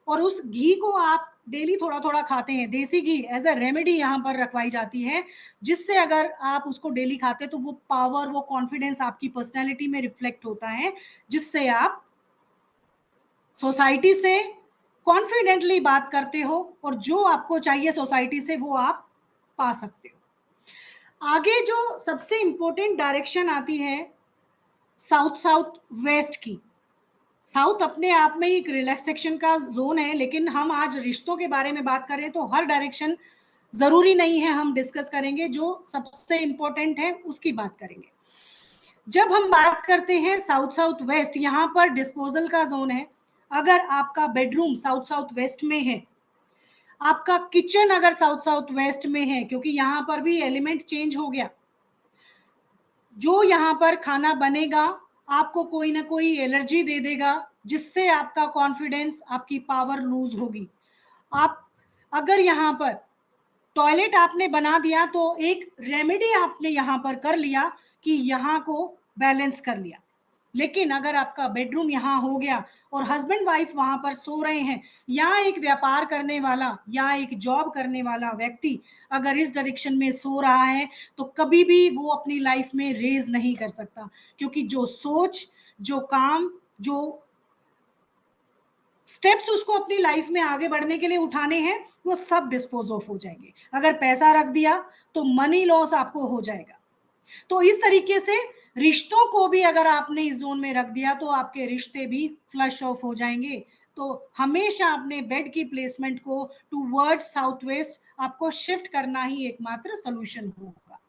और उस घी को आप डेली थोड़ा थोड़ा खाते हैं, देसी घी एज अ रेमेडी यहाँ पर रखवाई जाती है, जिससे अगर आप उसको डेली खाते हैं तो वो पावर, वो कॉन्फिडेंस आपकी पर्सनैलिटी में रिफ्लेक्ट होता है, जिससे आप सोसाइटी से कॉन्फिडेंटली बात करते हो और जो आपको चाहिए सोसाइटी से वो आप पा सकते हो। आगे जो सबसे इंपॉर्टेंट डायरेक्शन आती है साउथ साउथ वेस्ट की। साउथ अपने आप में एक रिलैक्सेशन का जोन है, लेकिन हम आज रिश्तों के बारे में बात करें तो हर डायरेक्शन जरूरी नहीं है हम डिस्कस करेंगे, जो सबसे इंपॉर्टेंट है उसकी बात करेंगे। जब हम बात करते हैं साउथ साउथ वेस्ट, यहाँ पर डिस्पोजल का जोन है। अगर आपका बेडरूम साउथ साउथ वेस्ट में है, आपका किचन अगर साउथ साउथ वेस्ट में है, क्योंकि यहाँ पर भी एलिमेंट चेंज हो गया, जो यहाँ पर खाना बनेगा आपको कोई ना कोई एलर्जी दे देगा, जिससे आपका कॉन्फिडेंस, आपकी पावर लूज होगी। आप अगर यहाँ पर टॉयलेट आपने बना दिया तो एक रेमेडी आपने यहाँ पर कर लिया कि यहाँ को बैलेंस कर लिया। लेकिन अगर आपका बेडरूम यहाँ हो गया और हस्बैंड वाइफ वहां पर सो रहे हैं, या एक व्यापार करने वाला या एक जॉब करने वाला व्यक्ति अगर इस डायरेक्शन में सो रहा है तो कभी भी वो अपनी लाइफ में रेज नहीं कर सकता, क्योंकि जो सोच, जो काम, जो स्टेप्स उसको अपनी लाइफ में आगे बढ़ने के लिए उठाने हैं वो सब डिस्पोज ऑफ हो जाएंगे। अगर पैसा रख दिया तो मनी लॉस आपको हो जाएगा। तो इस तरीके से रिश्तों को भी अगर आपने इस जोन में रख दिया तो आपके रिश्ते भी फ्लश ऑफ हो जाएंगे। तो हमेशा अपने बेड की प्लेसमेंट को टूवर्ड साउथ वेस्ट आपको शिफ्ट करना ही एकमात्र सोल्यूशन होगा।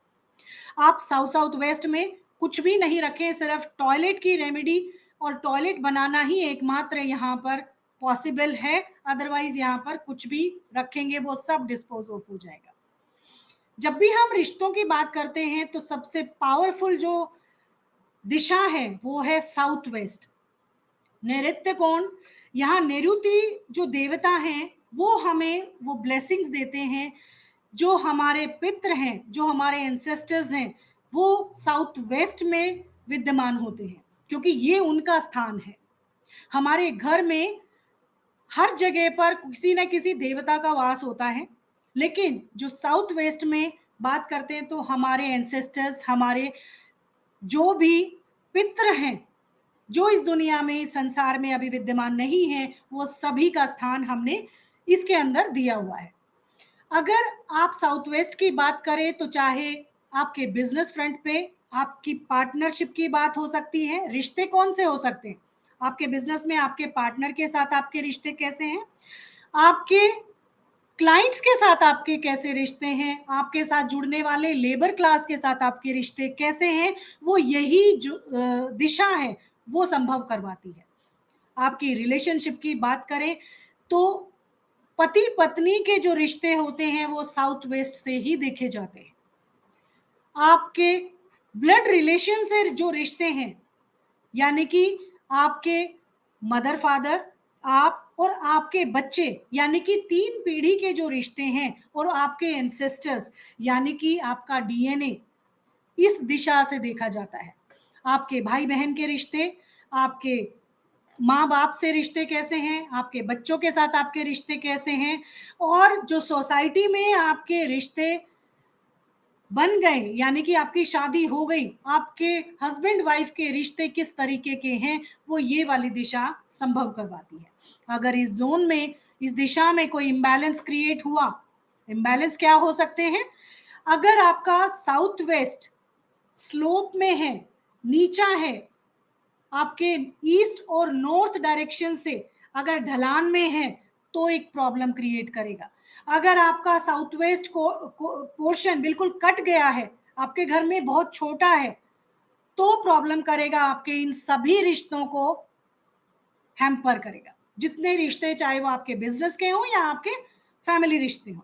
आप साउथ साउथ वेस्ट में कुछ भी नहीं रखें, सिर्फ टॉयलेट की रेमेडी और टॉयलेट बनाना ही एकमात्र यहाँ पर पॉसिबल है। अदरवाइज यहाँ पर कुछ भी रखेंगे वो सब डिस्पोज ऑफ हो जाएगा। जब भी हम रिश्तों की बात करते हैं तो सबसे पावरफुल जो दिशा है वो है साउथ वेस्ट। नैऋत्य कोण, यहाँ नैऋति जो देवता हैं वो हमें वो ब्लेसिंग्स देते हैं। जो हमारे पितृ हैं, जो हमारे एंसेस्टर्स हैं, वो साउथ वेस्ट में विद्यमान होते हैं, क्योंकि ये उनका स्थान है। हमारे घर में हर जगह पर किसी न किसी देवता का वास होता है, लेकिन जो साउथ वेस्ट में बात करते हैं तो हमारे एंसेस्टर्स, हमारे जो भी पितृ हैं, जो इस दुनिया में, संसार में अभी विद्यमान नहीं है, वो सभी का स्थान हमने इसके अंदर दिया हुआ है। अगर आप साउथ वेस्ट की बात करें तो चाहे आपके बिजनेस फ्रंट पे आपकी पार्टनरशिप की बात हो सकती है। रिश्ते कौन से हो सकते हैं? आपके बिजनेस में आपके पार्टनर के साथ आपके रिश्ते कैसे हैं? आपके क्लाइंट्स के साथ आपके कैसे रिश्ते हैं, आपके साथ जुड़ने वाले लेबर क्लास के साथ आपके रिश्ते कैसे हैं, वो यही जो दिशा है वो संभव करवाती है। आपकी रिलेशनशिप की बात करें तो पति पत्नी के जो रिश्ते होते हैं वो साउथ वेस्ट से ही देखे जाते हैं। आपके ब्लड रिलेशन से जो रिश्ते हैं, यानी कि आपके मदर फादर, आप और आपके बच्चे, यानी कि 3 पीढ़ी के जो रिश्ते हैं, और आपके एंसेस्टर्स यानी कि आपका डीएनए, इस दिशा से देखा जाता है। आपके भाई बहन के रिश्ते, आपके माँ बाप से रिश्ते कैसे हैं, आपके बच्चों के साथ आपके रिश्ते कैसे हैं, और जो सोसाइटी में आपके रिश्ते बन गए, यानी कि आपकी शादी हो गई, आपके हस्बैंड वाइफ के रिश्ते किस तरीके के हैं, वो ये वाली दिशा संभव करवाती है। अगर इस जोन में, इस दिशा में कोई इम्बैलेंस क्रिएट हुआ, इम्बैलेंस क्या हो सकते हैं? अगर आपका साउथ वेस्ट स्लोप में है, नीचा है, आपके ईस्ट और नॉर्थ डायरेक्शन से अगर ढलान में है तो एक प्रॉब्लम क्रिएट करेगा। अगर आपका साउथ वेस्ट को पोर्शन बिल्कुल कट गया है, आपके घर में बहुत छोटा है, तो प्रॉब्लम करेगा, आपके इन सभी रिश्तों को हैम्पर करेगा। जितने रिश्ते, चाहे वो आपके बिजनेस के हों या आपके फैमिली रिश्ते हों।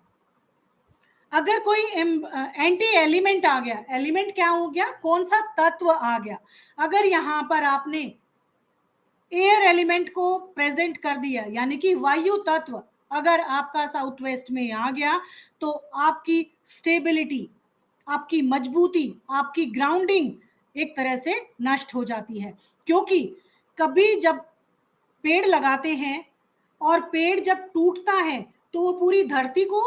अगर कोई एंटी एलिमेंट आ गया, एलिमेंट क्या हो गया, कौन सा तत्व आ गया, अगर यहां पर आपने एयर एलिमेंट को प्रेजेंट कर दिया, यानी कि वायु तत्व अगर आपका साउथ वेस्ट में आ गया, तो आपकी स्टेबिलिटी, आपकी मजबूती, आपकी ग्राउंडिंग एक तरह से नष्ट हो जाती है। क्योंकि कभी जब पेड़ लगाते हैं और पेड़ जब टूटता है तो वो पूरी धरती को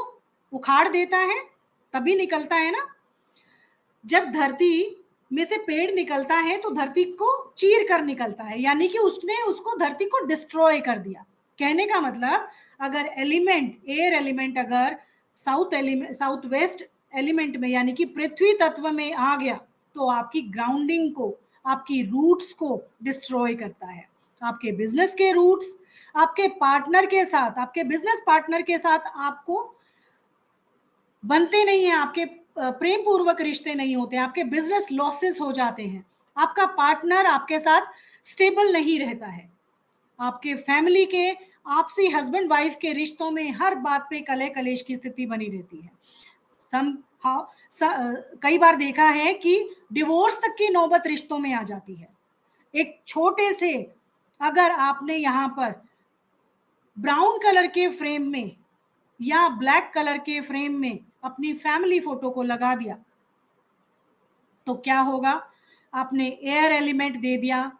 उखाड़ देता है, तभी निकलता है ना। जब धरती में से पेड़ निकलता है तो धरती को चीर कर निकलता है, यानी कि उसने उसको धरती को डिस्ट्रॉय कर दिया। कहने का मतलब, अगर एलिमेंट, एयर एलिमेंट अगर साउथ वेस्ट एलिमेंट में, यानी कि पृथ्वी तत्व में आ गया, तो आपकी ग्राउंडिंग को, आपकी रूट्स को डिस्ट्रॉय करता है। आपके बिजनेस के रूट्स, आपके पार्टनर के साथ, आपके बिजनेस पार्टनर के साथ आपको बनते नहीं है, आपके प्रेम पूर्वक रिश्ते नहीं होते, आपके बिजनेस लॉसेस हो जाते हैं, आपका पार्टनर आपके साथ स्टेबल नहीं रहता है, आपके फैमिली के आपसी हस्बैंड वाइफ के रिश्तों में हर बात पे कलह कलेश की स्थिति बनी रहती है। सम कई बार देखा है कि डिवोर्स तक की नौबत रिश्तों में आ जाती है। एक छोटे से, अगर आपने यहाँ पर ब्राउन कलर के फ्रेम में या ब्लैक कलर के फ्रेम में अपनी फैमिली फोटो को लगा दिया, तो क्या होगा? आपने एयर एलिमेंट दे दिया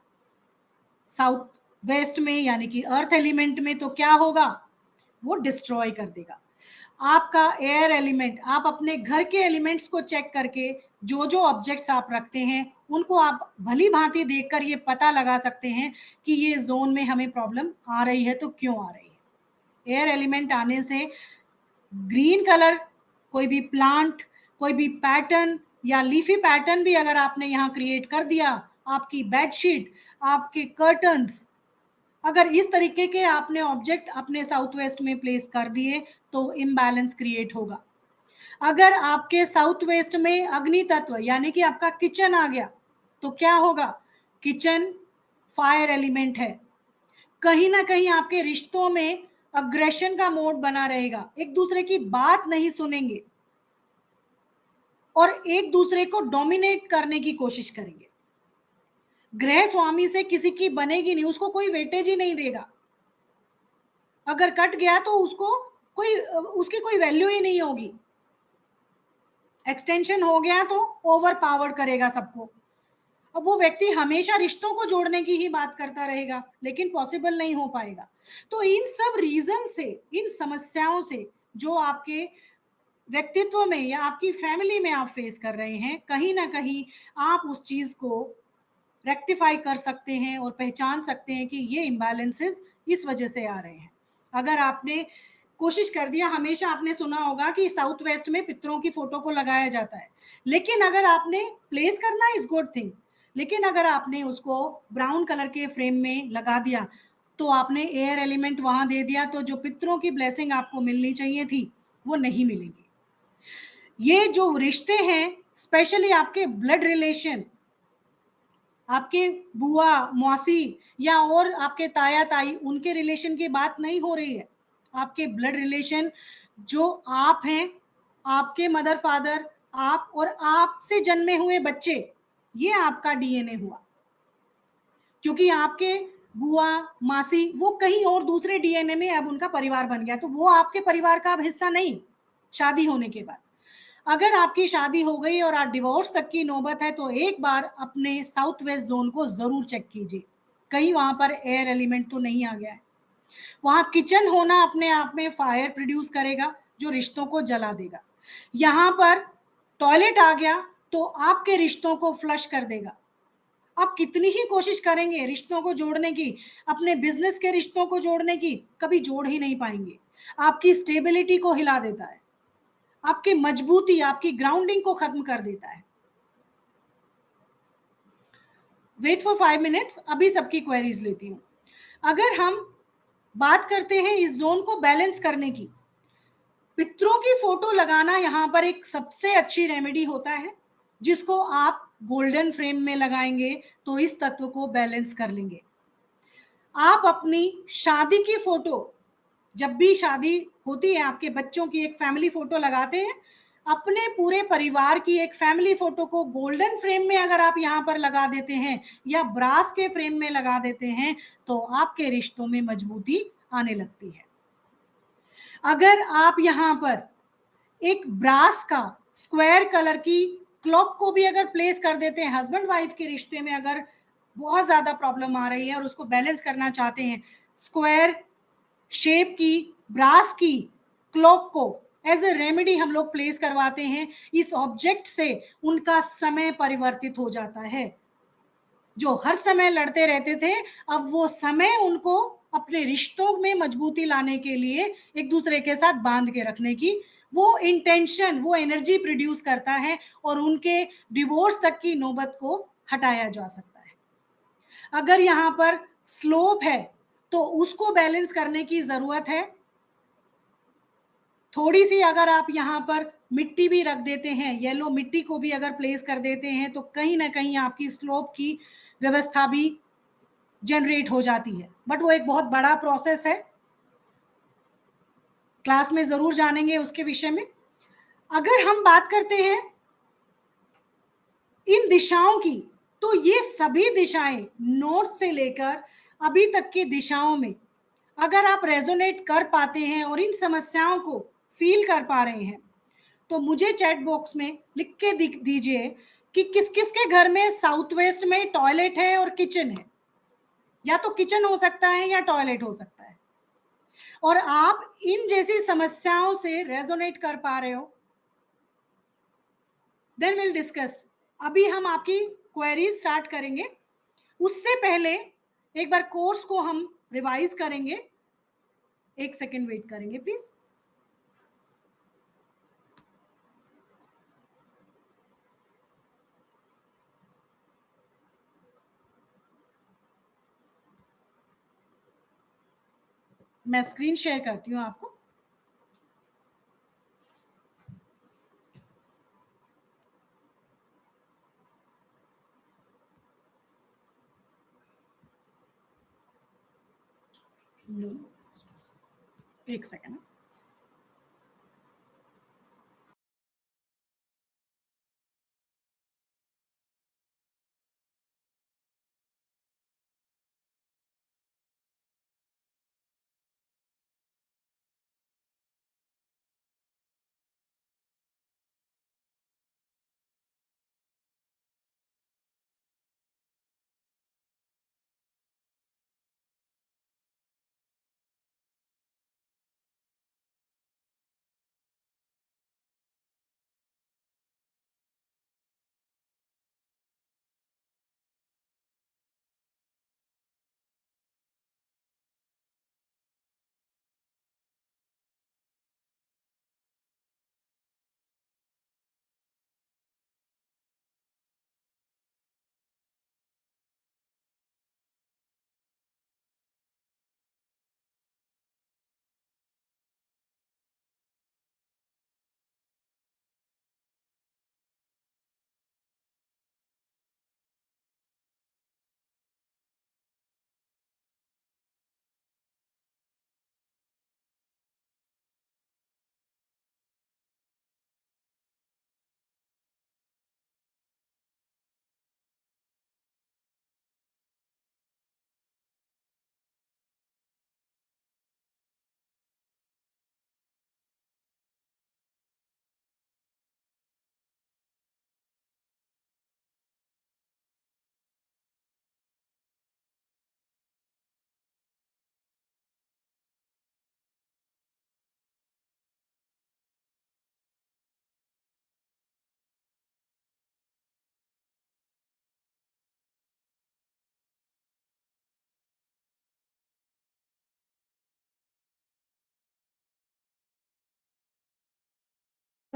साउथ वेस्ट में, यानी कि अर्थ एलिमेंट में, तो क्या होगा? वो डिस्ट्रॉय कर देगा। आपका एयर एलिमेंट, आप अपने घर के एलिमेंट्स को चेक करके जो जो ऑब्जेक्ट्स आप रखते हैं उनको आप भली भांति देखकर ये पता लगा सकते हैं कि ये जोन में हमें प्रॉब्लम आ रही है तो क्यों आ रही है। एयर एलिमेंट आने से ग्रीन कलर, कोई भी प्लांट, कोई भी पैटर्न या लीफी पैटर्न भी अगर आपने यहाँ क्रिएट कर दिया, आपकी बेडशीट, आपके कर्टन्स, अगर इस तरीके के आपने ऑब्जेक्ट अपने साउथ वेस्ट में प्लेस कर दिए तो इम्बैलेंस क्रिएट होगा। अगर आपके साउथ वेस्ट में अग्नि तत्व, यानी कि आपका किचन आ गया, तो क्या होगा? किचन फायर एलिमेंट है, कहीं ना कहीं आपके रिश्तों में अग्रेशन का मोड बना रहेगा, एक दूसरे की बात नहीं सुनेंगे और एक दूसरे को डोमिनेट करने की कोशिश करेंगे। गृह स्वामी से किसी की बनेगी नहीं, उसको कोई वेटेज ही नहीं देगा। अगर कट गया तो उसको कोई, उसकी कोई वैल्यू ही नहीं होगी। एक्सटेंशन हो गया तो ओवर पावर करेगा सबको। अब वो व्यक्ति हमेशा रिश्तों को जोड़ने की ही बात करता रहेगा, लेकिन पॉसिबल नहीं हो पाएगा। तो इन सब रीजन से, इन समस्याओं से जो आपके व्यक्तित्व में या आपकी फैमिली में आप फेस कर रहे हैं, कहीं ना कहीं आप उस चीज को रेक्टिफाई कर सकते हैं और पहचान सकते हैं कि ये इम्बैलेंसेस इस वजह से आ रहे हैं। अगर आपने कोशिश कर दिया, हमेशा आपने सुना होगा कि साउथ वेस्ट में पितरों की फोटो को लगाया जाता है, लेकिन अगर आपने प्लेस करना इज गुड थिंग, लेकिन अगर आपने उसको ब्राउन कलर के फ्रेम में लगा दिया, तो आपने एयर एलिमेंट वहां दे दिया, तो जो पितरों की ब्लेसिंग आपको मिलनी चाहिए थी वो नहीं मिलेगी। ये जो रिश्ते हैं, स्पेशली आपके ब्लड रिलेशन, आपके बुआ मौसी या और आपके ताया ताई, उनके रिलेशन की बात नहीं हो रही है। आपके ब्लड रिलेशन जो आप हैं, आपके मदर फादर, आप और आपसे जन्मे हुए बच्चे, ये आपका डीएनए हुआ। क्योंकि आपके बुआ मासी वो कहीं और दूसरे डीएनए में अब उनका परिवार बन गया, तो वो आपके परिवार का अब हिस्सा नहीं शादी होने के बाद। अगर आपकी शादी हो गई और आप डिवोर्स तक की नौबत है, तो एक बार अपने साउथ वेस्ट जोन को जरूर चेक कीजिए, कहीं वहां पर एयर एलिमेंट तो नहीं आ गया है। वहां किचन होना अपने आप में फायर प्रोड्यूस करेगा जो रिश्तों को जला देगा। यहां पर टॉयलेट आ गया तो आपके रिश्तों को फ्लश कर देगा। आप कितनी ही कोशिश करेंगे रिश्तों को जोड़ने की, अपने बिजनेस के रिश्तों को जोड़ने की, कभी जोड़ ही नहीं पाएंगे। आपकी स्टेबिलिटी को हिला देता है, आपकी मजबूती, आपकी ग्राउंडिंग को खत्म कर देता है। वेट फॉर 5 मिनट्स, अभी सबकी क्वेरीज लेती हूं। अगर हम बात करते हैं इस जोन को बैलेंस करने की, पितरों की फोटो लगाना यहां पर एक सबसे अच्छी रेमेडी होता है, जिसको आप गोल्डन फ्रेम में लगाएंगे तो इस तत्व को बैलेंस कर लेंगे। आप अपनी शादी की फोटो, जब भी शादी होती है आपके बच्चों की एक फैमिली फोटो लगाते हैं, अपने पूरे परिवार की एक फैमिली फोटो को गोल्डन फ्रेम में अगर आप यहां पर लगा देते हैं या ब्रास के फ्रेम में लगा देते हैं, तो आपके रिश्तों में मजबूती आने लगती है। अगर आप यहां पर एक ब्रास का स्क्वायर कलर की क्लॉक को भी अगर प्लेस कर देते हैं, हस्बैंड वाइफ के रिश्ते में अगर बहुत ज्यादा प्रॉब्लम आ रही है और उसको बैलेंस करना चाहते हैं, स्क्वायर शेप की ब्रास की क्लॉक को एज ए रेमेडी हम लोग प्लेस करवाते हैं। इस ऑब्जेक्ट से उनका समय परिवर्तित हो जाता है। जो हर समय लड़ते रहते थे, अब वो समय उनको अपने रिश्तों में मजबूती लाने के लिए एक दूसरे के साथ बांध के रखने की वो इंटेंशन, वो एनर्जी प्रोड्यूस करता है और उनके डिवोर्स तक की नौबत को हटाया जा सकता है। अगर यहां पर स्लोप है तो उसको बैलेंस करने की जरूरत है। थोड़ी सी अगर आप यहां पर मिट्टी भी रख देते हैं, येलो मिट्टी को भी अगर प्लेस कर देते हैं, तो कहीं ना कहीं आपकी स्लोप की व्यवस्था भी जनरेट हो जाती है। बट वो एक बहुत बड़ा प्रोसेस है, क्लास में जरूर जानेंगे उसके विषय में। अगर हम बात करते हैं इन दिशाओं की, तो ये सभी दिशाएं नॉर्थ से लेकर अभी तक की दिशाओं में अगर आप रेजोनेट कर पाते हैं और इन समस्याओं को फील कर पा रहे हैं, तो मुझे चैट बॉक्स में लिख के दीजिए कि किस किस के घर में साउथ वेस्ट में टॉयलेट है और किचन है, या तो किचन हो सकता है या टॉयलेट हो सकता है, और आप इन जैसी समस्याओं से रेजोनेट कर पा रहे हो। Then will discuss. अभी हम आपकी क्वेरीज स्टार्ट करेंगे, उससे पहले एक बार कोर्स को हम रिवाइज करेंगे। एक सेकेंड वेट करेंगे प्लीज। मैं स्क्रीन शेयर करती हूँ आपको। एक सेकेंड।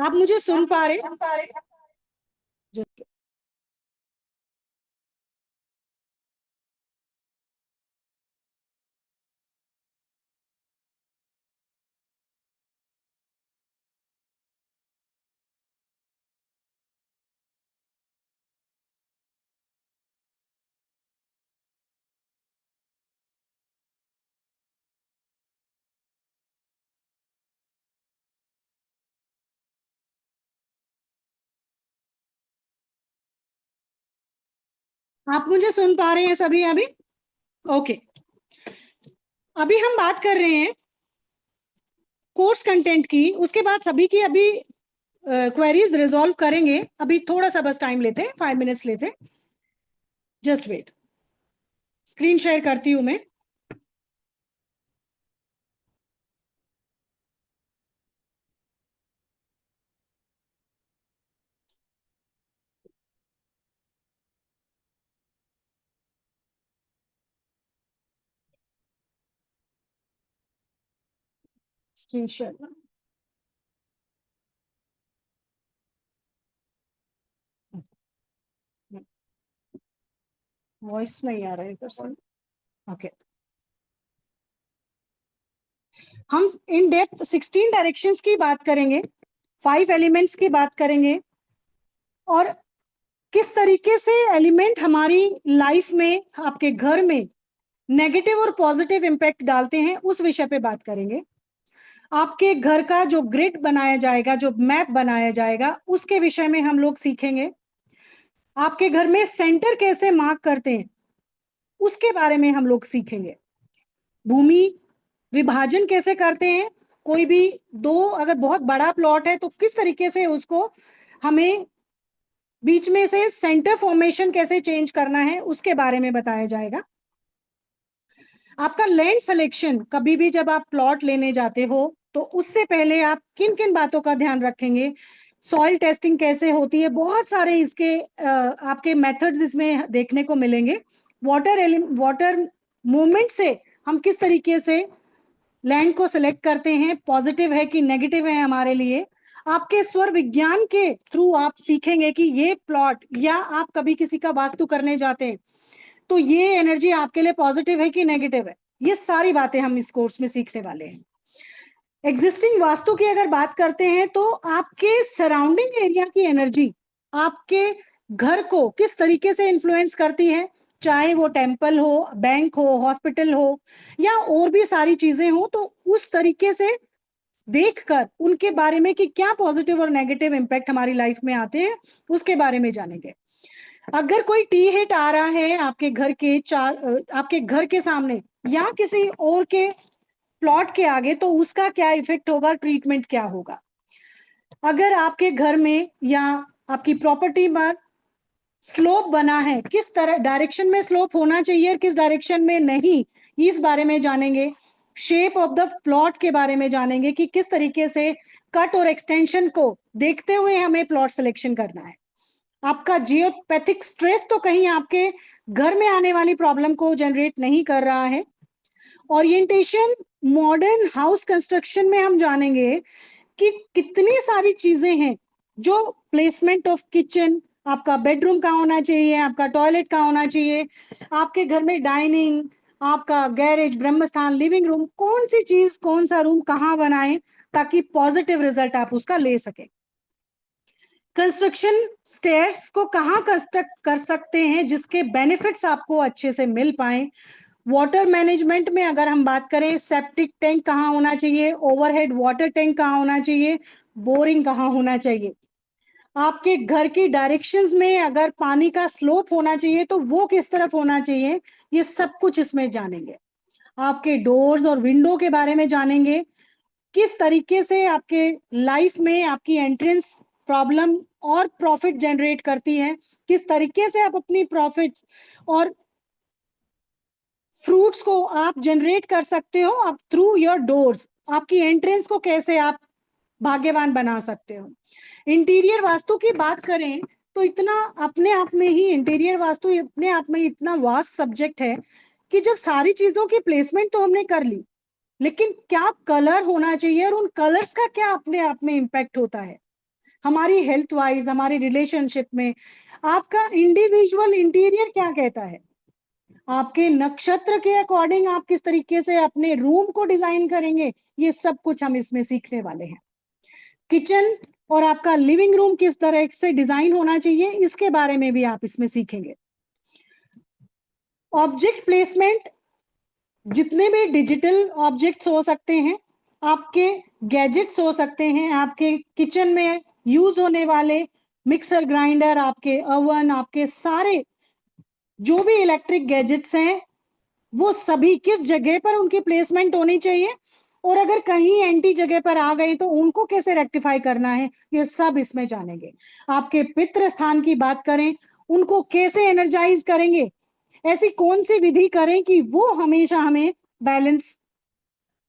आप मुझे सुन पा रहे? आप मुझे सुन पा रहे हैं सभी अभी? ओके। अभी हम बात कर रहे हैं कोर्स कंटेंट की, उसके बाद सभी की अभी क्वेरीज रिजॉल्व करेंगे। अभी थोड़ा सा बस टाइम लेते हैं, 5 मिनट्स लेते हैं। जस्ट वेट, स्क्रीन शेयर करती हूं मैं। स्क्रीन शेयर, वॉइस नहीं आ रहा है इधर से। ओके, हम इन डेप्थ 16 डायरेक्शंस की बात करेंगे, 5 एलिमेंट्स की बात करेंगे, और किस तरीके से एलिमेंट हमारी लाइफ में, आपके घर में नेगेटिव और पॉजिटिव इंपैक्ट डालते हैं, उस विषय पे बात करेंगे। आपके घर का जो ग्रिड बनाया जाएगा, जो मैप बनाया जाएगा, उसके विषय में हम लोग सीखेंगे। आपके घर में सेंटर कैसे मार्क करते हैं, उसके बारे में हम लोग सीखेंगे। भूमि विभाजन कैसे करते हैं, कोई भी दो अगर बहुत बड़ा प्लॉट है तो किस तरीके से उसको हमें बीच में से सेंटर फॉर्मेशन कैसे चेंज करना है, उसके बारे में बताया जाएगा। आपका लैंड सिलेक्शन, कभी भी जब आप प्लॉट लेने जाते हो तो उससे पहले आप किन किन बातों का ध्यान रखेंगे, सॉइल टेस्टिंग कैसे होती है, बहुत सारे इसके आपके मेथड्स इसमें देखने को मिलेंगे। वाटर मूवमेंट से हम किस तरीके से लैंड को सिलेक्ट करते हैं, पॉजिटिव है कि नेगेटिव है हमारे लिए, आपके स्वर विज्ञान के थ्रू आप सीखेंगे कि ये प्लॉट, या आप कभी किसी का वास्तु करने जाते हैं तो ये एनर्जी आपके लिए पॉजिटिव है कि नेगेटिव है। ये सारी बातें हम इस कोर्स में सीखने वाले हैं। एग्जिस्टिंग वास्तु की अगर बात करते हैं तो आपके सराउंडिंग एरिया की एनर्जी आपके घर को किस तरीके से इन्फ्लुएंस करती है, चाहे वो टेम्पल हो, बैंक हो, हॉस्पिटल हो, या और भी सारी चीजें हो, तो उस तरीके से देखकर उनके बारे में कि क्या पॉजिटिव और नेगेटिव इंपैक्ट हमारी लाइफ में आते हैं, उसके बारे में जानेंगे। अगर कोई टी हिट आ रहा है आपके घर के आपके घर के सामने या किसी और के प्लॉट के आगे, तो उसका क्या इफेक्ट होगा, ट्रीटमेंट क्या होगा। अगर आपके घर में या आपकी प्रॉपर्टी पर स्लोप बना है, किस तरह डायरेक्शन में स्लोप होना चाहिए और किस डायरेक्शन में नहीं, इस बारे में जानेंगे। शेप ऑफ द प्लॉट के बारे में जानेंगे कि किस तरीके से कट और एक्सटेंशन को देखते हुए हमें प्लॉट सिलेक्शन करना है। आपका जियोपैथिक स्ट्रेस तो कहीं आपके घर में आने वाली प्रॉब्लम को जनरेट नहीं कर रहा है। ओरिएंटेशन मॉडर्न हाउस कंस्ट्रक्शन में हम जानेंगे कि कितनी सारी चीजें हैं, जो प्लेसमेंट ऑफ किचन, आपका बेडरूम कहाँ होना चाहिए, आपका टॉयलेट कहाँ होना चाहिए, आपके घर में डाइनिंग, आपका गैरेज, ब्रह्मस्थान, लिविंग रूम, कौन सी चीज, कौन सा रूम कहाँ बनाएं ताकि पॉजिटिव रिजल्ट आप उसका ले सके। कंस्ट्रक्शन स्टेयर्स को कहाँ कंस्ट्रक्ट कर सकते हैं जिसके बेनिफिट्स आपको अच्छे से मिल पाए। वाटर मैनेजमेंट में अगर हम बात करें, सेप्टिक टैंक कहाँ होना चाहिए, ओवरहेड वाटर टैंक कहाँ होना चाहिए, बोरिंग कहाँ होना चाहिए। आपके घर की डायरेक्शंस में अगर पानी का स्लोप होना चाहिए तो वो किस तरफ होना चाहिए, ये सब कुछ इसमें जानेंगे। आपके डोर्स और विंडो के बारे में जानेंगे, किस तरीके से आपके लाइफ में आपकी एंट्रेंस प्रॉब्लम और प्रॉफिट जनरेट करती है, किस तरीके से आप अपनी प्रॉफिट्स और फ्रूट्स को आप जनरेट कर सकते हो आप थ्रू योर डोर्स। आपकी एंट्रेंस को कैसे आप भाग्यवान बना सकते हो। इंटीरियर वास्तु की बात करें तो इतना अपने आप में ही इंटीरियर वास्तु अपने आप में इतना वास्ट सब्जेक्ट है कि जब सारी चीजों की प्लेसमेंट तो हमने कर ली, लेकिन क्या कलर होना चाहिए और उन कलर्स का क्या अपने आप में इंपैक्ट होता है। हमारी हेल्थ वाइज, हमारी रिलेशनशिप में आपका इंडिविजुअल इंटीरियर क्या कहता है, आपके नक्षत्र के अकॉर्डिंग आप किस तरीके से अपने रूम को डिजाइन करेंगे, ये सब कुछ हम इसमें सीखने वाले हैं। किचन और आपका लिविंग रूम किस तरह से डिजाइन होना चाहिए, इसके बारे में भी आप इसमें सीखेंगे। ऑब्जेक्ट प्लेसमेंट, जितने भी डिजिटल ऑब्जेक्ट्स हो सकते हैं, आपके गैजेट्स हो सकते हैं, आपके किचन में यूज होने वाले मिक्सर ग्राइंडर, आपके ओवन, आपके सारे जो भी इलेक्ट्रिक गैजेट्स हैं, वो सभी किस जगह पर उनकी प्लेसमेंट होनी चाहिए, और अगर कहीं एंटी जगह पर आ गई तो उनको कैसे रेक्टिफाई करना है, ये सब इसमें जानेंगे। आपके पितृ स्थान की बात करें, उनको कैसे एनर्जाइज करेंगे, ऐसी कौन सी विधि करें कि वो हमेशा हमें बैलेंस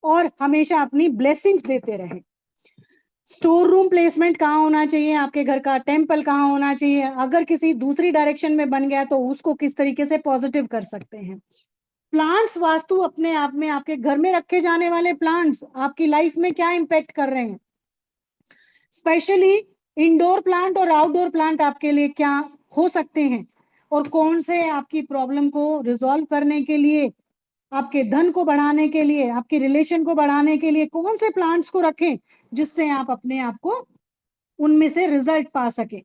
और हमेशा अपनी ब्लेसिंग्स देते रहें। स्टोर रूम प्लेसमेंट कहाँ होना चाहिए, आपके घर का टेम्पल कहाँ होना चाहिए, अगर किसी दूसरी डायरेक्शन में बन गया तो उसको किस तरीके से पॉजिटिव कर सकते हैं। प्लांट्स वास्तु अपने आप में, आपके घर में रखे जाने वाले प्लांट्स आपकी लाइफ में क्या इंपैक्ट कर रहे हैं, स्पेशली इंडोर प्लांट और आउटडोर प्लांट आपके लिए क्या हो सकते हैं, और कौन से आपकी प्रॉब्लम को रिजॉल्व करने के लिए, आपके धन को बढ़ाने के लिए, आपकी रिलेशन को बढ़ाने के लिए कौन से प्लांट्स को रखें जिससे आप अपने आप को उनमें से रिजल्ट पा सके।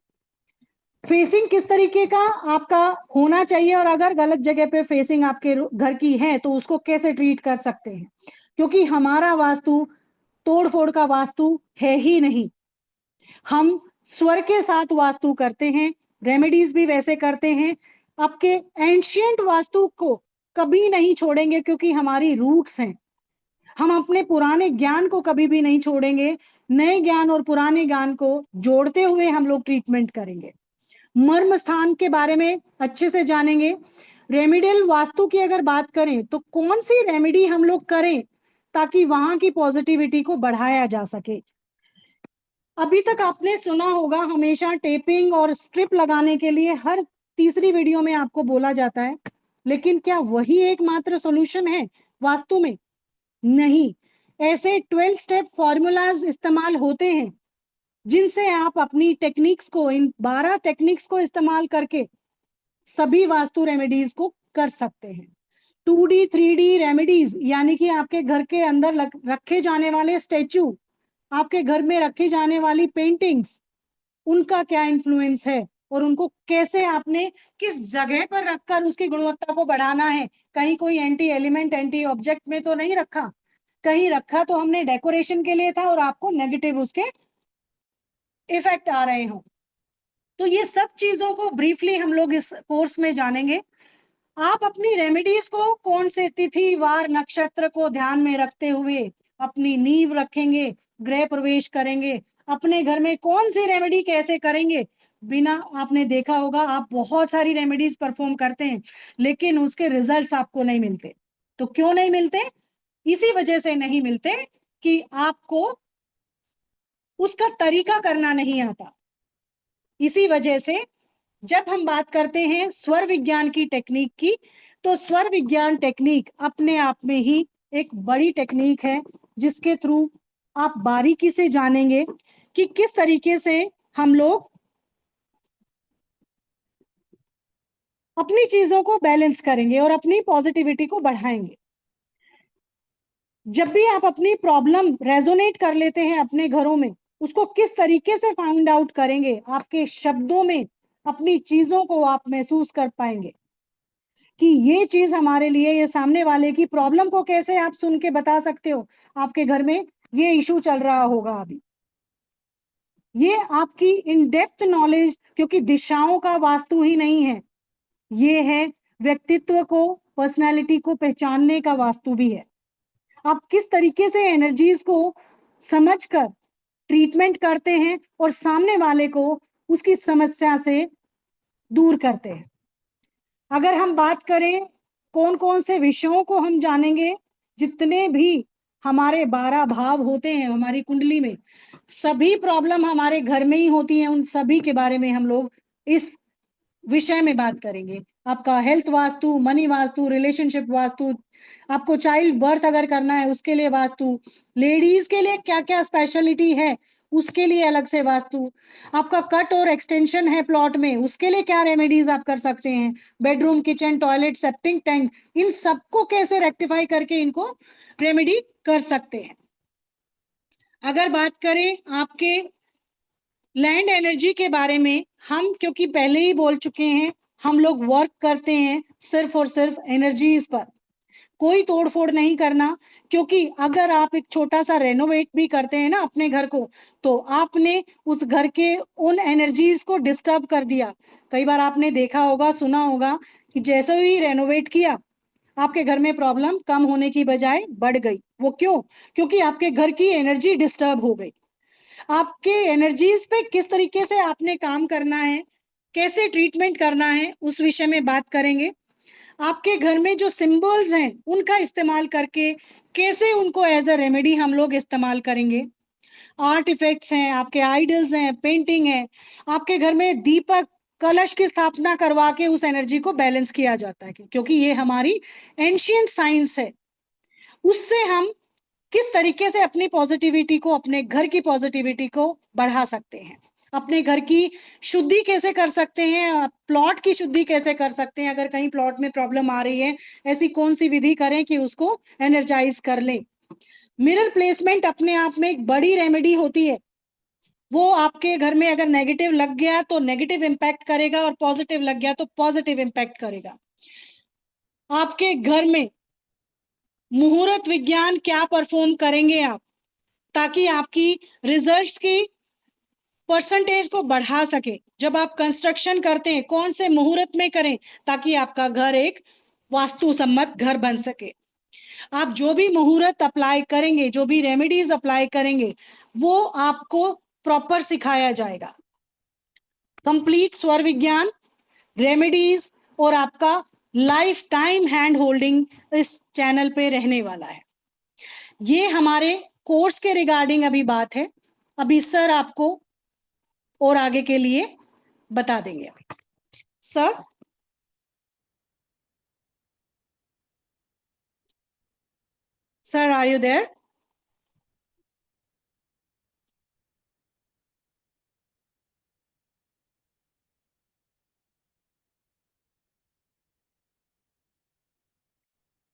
फेसिंग किस तरीके का आपका होना चाहिए, और अगर गलत जगह पे फेसिंग आपके घर की है तो उसको कैसे ट्रीट कर सकते हैं, क्योंकि हमारा वास्तु तोड़ फोड़ का वास्तु है ही नहीं, हम स्वर के साथ वास्तु करते हैं, रेमेडीज भी वैसे करते हैं। आपके एंशियंट वास्तु को कभी नहीं छोड़ेंगे क्योंकि हमारी रूट्स हैं, हम अपने पुराने ज्ञान को कभी भी नहीं छोड़ेंगे, नए ज्ञान और पुराने ज्ञान को जोड़ते हुए हम लोग ट्रीटमेंट करेंगे। मर्म स्थान के बारे में अच्छे से जानेंगे। रेमेडियल वास्तु की अगर बात करें तो कौन सी रेमेडी हम लोग करें ताकि वहां की पॉजिटिविटी को बढ़ाया जा सके। अभी तक आपने सुना होगा हमेशा टेपिंग और स्ट्रिप लगाने के लिए हर तीसरी वीडियो में आपको बोला जाता है, लेकिन क्या वही एकमात्र सॉल्यूशन है वास्तु में? नहीं, ऐसे 12 स्टेप फॉर्मूलाज इस्तेमाल होते हैं जिनसे आप अपनी टेक्निक्स को, इन 12 टेक्निक्स को इस्तेमाल करके सभी वास्तु रेमेडीज को कर सकते हैं। 2D 3D रेमेडीज, यानी कि आपके घर के अंदर रखे जाने वाले स्टैचू, आपके घर में रखी जाने वाली पेंटिंग्स, उनका क्या इन्फ्लुएंस है और उनको कैसे आपने किस जगह पर रखकर उसकी गुणवत्ता को बढ़ाना है। कहीं कोई एंटी एलिमेंट, एंटी ऑब्जेक्ट में तो नहीं रखा, कहीं रखा तो हमने डेकोरेशन के लिए था और आपको नेगेटिव उसके इफेक्ट आ रहे हो। तो ये सब चीजों को ब्रीफली हम लोग इस कोर्स में जानेंगे। आप अपनी रेमेडीज को कौन से तिथि वार नक्षत्र को ध्यान में रखते हुए अपनी नींव रखेंगे, गृह प्रवेश करेंगे, अपने घर में कौन सी रेमेडी कैसे करेंगे। बिना, आपने देखा होगा आप बहुत सारी रेमेडीज परफॉर्म करते हैं लेकिन उसके रिजल्ट्स आपको नहीं मिलते। तो क्यों नहीं मिलते? इसी वजह से नहीं मिलते कि आपको उसका तरीका करना नहीं आता। इसी वजह से जब हम बात करते हैं स्वर विज्ञान की टेक्निक की, तो स्वर विज्ञान टेक्निक अपने आप में ही एक बड़ी टेक्निक है जिसके थ्रू आप बारीकी से जानेंगे कि किस तरीके से हम लोग अपनी चीजों को बैलेंस करेंगे और अपनी पॉजिटिविटी को बढ़ाएंगे। जब भी आप अपनी प्रॉब्लम रेजोनेट कर लेते हैं अपने घरों में, उसको किस तरीके से फाइंड आउट करेंगे, आपके शब्दों में अपनी चीजों को आप महसूस कर पाएंगे कि ये चीज हमारे लिए, ये सामने वाले की प्रॉब्लम को कैसे आप सुन के बता सकते हो आपके घर में ये इशू चल रहा होगा अभी। ये आपकी इन डेप्थ नॉलेज, क्योंकि दिशाओं का वास्तु ही नहीं है, ये है व्यक्तित्व को, पर्सनालिटी को पहचानने का वास्तु भी है। आप किस तरीके से एनर्जीज को समझकर ट्रीटमेंट करते हैं और सामने वाले को उसकी समस्या से दूर करते हैं। अगर हम बात करें कौन कौन से विषयों को हम जानेंगे, जितने भी हमारे 12 भाव होते हैं हमारी कुंडली में, सभी प्रॉब्लम हमारे घर में ही होती हैं, उन सभी के बारे में हम लोग इस विषय में बात करेंगे। आपका health vastu, money vastu, relationship vastu, आपको चाइल्ड बर्थ अगर करना है उसके लिए वास्तु, लेडीज के लिए क्या क्या स्पेशलिटी है उसके लिए अलग से वास्तु, आपका कट और एक्सटेंशन है प्लॉट में, उसके लिए क्या रेमेडीज आप कर सकते हैं, bedroom, kitchen, toilet, septic tank, इन सबको कैसे रेक्टिफाई करके इनको रेमेडी कर सकते हैं। अगर बात करें आपके लैंड एनर्जी के बारे में, हम क्योंकि पहले ही बोल चुके हैं, हम लोग वर्क करते हैं सिर्फ और सिर्फ एनर्जीज पर, कोई तोड़फोड़ नहीं करना। क्योंकि अगर आप एक छोटा सा रेनोवेट भी करते हैं ना अपने घर को, तो आपने उस घर के उन एनर्जीज को डिस्टर्ब कर दिया। कई बार आपने देखा होगा, सुना होगा कि जैसे ही रेनोवेट किया, आपके घर में प्रॉब्लम कम होने की बजाय बढ़ गई। वो क्यों? क्योंकि आपके घर की एनर्जी डिस्टर्ब हो गई। आपके एनर्जीज पे किस तरीके से आपने काम करना है, कैसे ट्रीटमेंट करना है, उस विषय में बात करेंगे। आपके घर में जो सिंबल्स हैं उनका इस्तेमाल करके कैसे उनको एज अ रेमेडी हम लोग इस्तेमाल करेंगे। आर्ट इफेक्ट्स हैं, आपके आइडल्स हैं, पेंटिंग है, आपके घर में दीपक, कलश की स्थापना करवा के उस एनर्जी को बैलेंस किया जाता है, क्योंकि ये हमारी एंशिएंट साइंस है। उससे हम किस तरीके से अपनी पॉजिटिविटी को, अपने घर की पॉजिटिविटी को बढ़ा सकते हैं, अपने घर की शुद्धि कैसे कर सकते हैं, प्लॉट की शुद्धि कैसे कर सकते हैं, अगर कहीं प्लॉट में प्रॉब्लम आ रही है, ऐसी कौन सी विधि करें कि उसको एनर्जाइज कर लें। मिरर प्लेसमेंट अपने आप में एक बड़ी रेमेडी होती है। वो आपके घर में अगर नेगेटिव लग गया तो नेगेटिव इंपैक्ट करेगा, और पॉजिटिव लग गया तो पॉजिटिव इंपैक्ट करेगा। आपके घर में मुहूर्त विज्ञान क्या परफॉर्म करेंगे आप, ताकि आपकी रिजल्ट्स की परसेंटेज को बढ़ा सके। जब आप कंस्ट्रक्शन करते हैं, कौन से मुहूर्त में करें ताकि आपका घर एक वास्तु सम्मत घर बन सके। आप जो भी मुहूर्त अप्लाई करेंगे, जो भी रेमेडीज अप्लाई करेंगे, वो आपको प्रॉपर सिखाया जाएगा। कंप्लीट स्वर विज्ञान, रेमेडीज और आपका लाइफ टाइम हैंड होल्डिंग इस चैनल पे रहने वाला है। ये हमारे कोर्स के रिगार्डिंग अभी बात है। अभी सर आपको और आगे के लिए बता देंगे। अभी sir, sir are you there?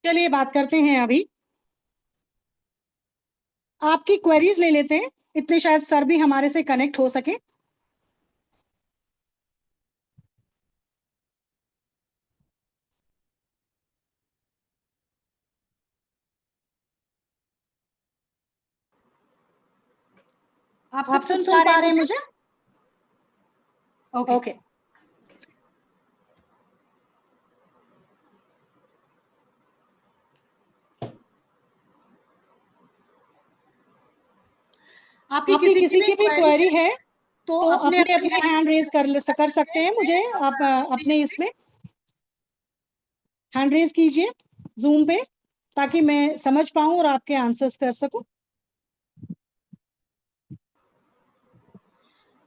चलिए बात करते हैं। अभी आपकी क्वेरीज ले लेते हैं, इतने शायद सर भी हमारे से कनेक्ट हो सके। आप सब सुन पा रहे हैं मुझे? ओके। आपकी किसी की भी क्वेरी है तो अपने अपने हैंड रेज कर सकते हैं। मुझे आप अपने इसमें हैंड रेज कीजिए जूम पे, ताकि मैं समझ पाऊं और आपके आंसर्स कर सकूं।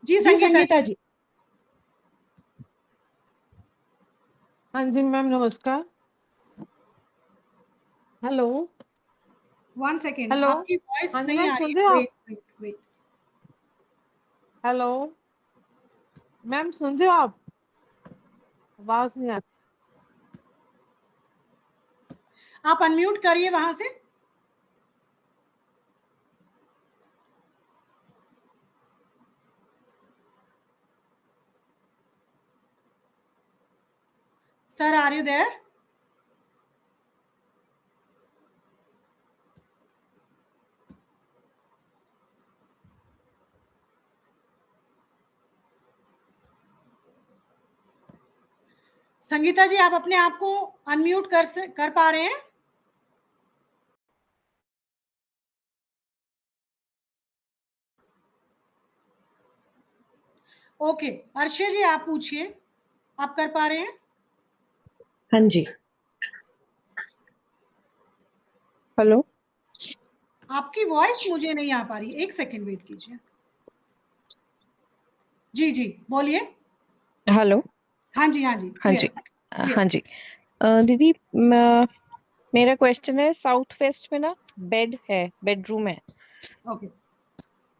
जी संगीता जी। हाँ जी मैम, नमस्कार। हेलो। 1 second, hello. आपकी वॉइस हाँ जी नहीं मैम, आ सुन रही रहे है। हो आप? वेट। हेलो मैम, सुन रहे हो आप? आवाज नहीं आ आप अनम्यूट करिए वहां से। Sir are you there? Sangeeta ji, आप अपने आप को अनम्यूट कर पा रहे हैं? ओके, अर्षे जी आप पूछिए, आप कर पा रहे हैं? हाँ जी। हेलो। आपकी वॉइस मुझे नहीं आ पा रही, 1 सेकेंड वेट कीजिए। जी जी बोलिए। हेलो। हाँ जी, हाँ जी, हाँ जी। क्लियर। हाँ जी। दीदी, मेरा क्वेश्चन है, साउथ वेस्ट में ना बेड है, बेडरूम है, ओके।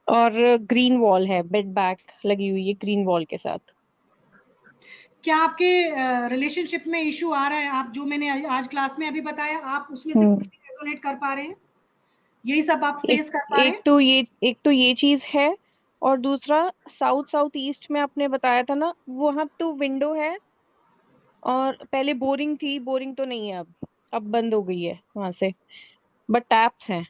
और ग्रीन वॉल है, बेड बैक लगी हुई है ग्रीन वॉल के साथ। क्या आपके रिलेशनशिप में इशू आ रहा है? आप जो मैंने आज क्लास में अभी बताया, आप उसमें से कुछ भी रेजोनेट कर पा रहे हैं? यही सब आप एक फेस कर पा रहे एक हैं? तो ये एक तो ये चीज है, और दूसरा साउथ साउथ ईस्ट में आपने बताया था ना, वहां तो विंडो है, और पहले बोरिंग थी, बोरिंग तो नहीं है अब बंद हो गई है वहां से, बट टैप्स हैं,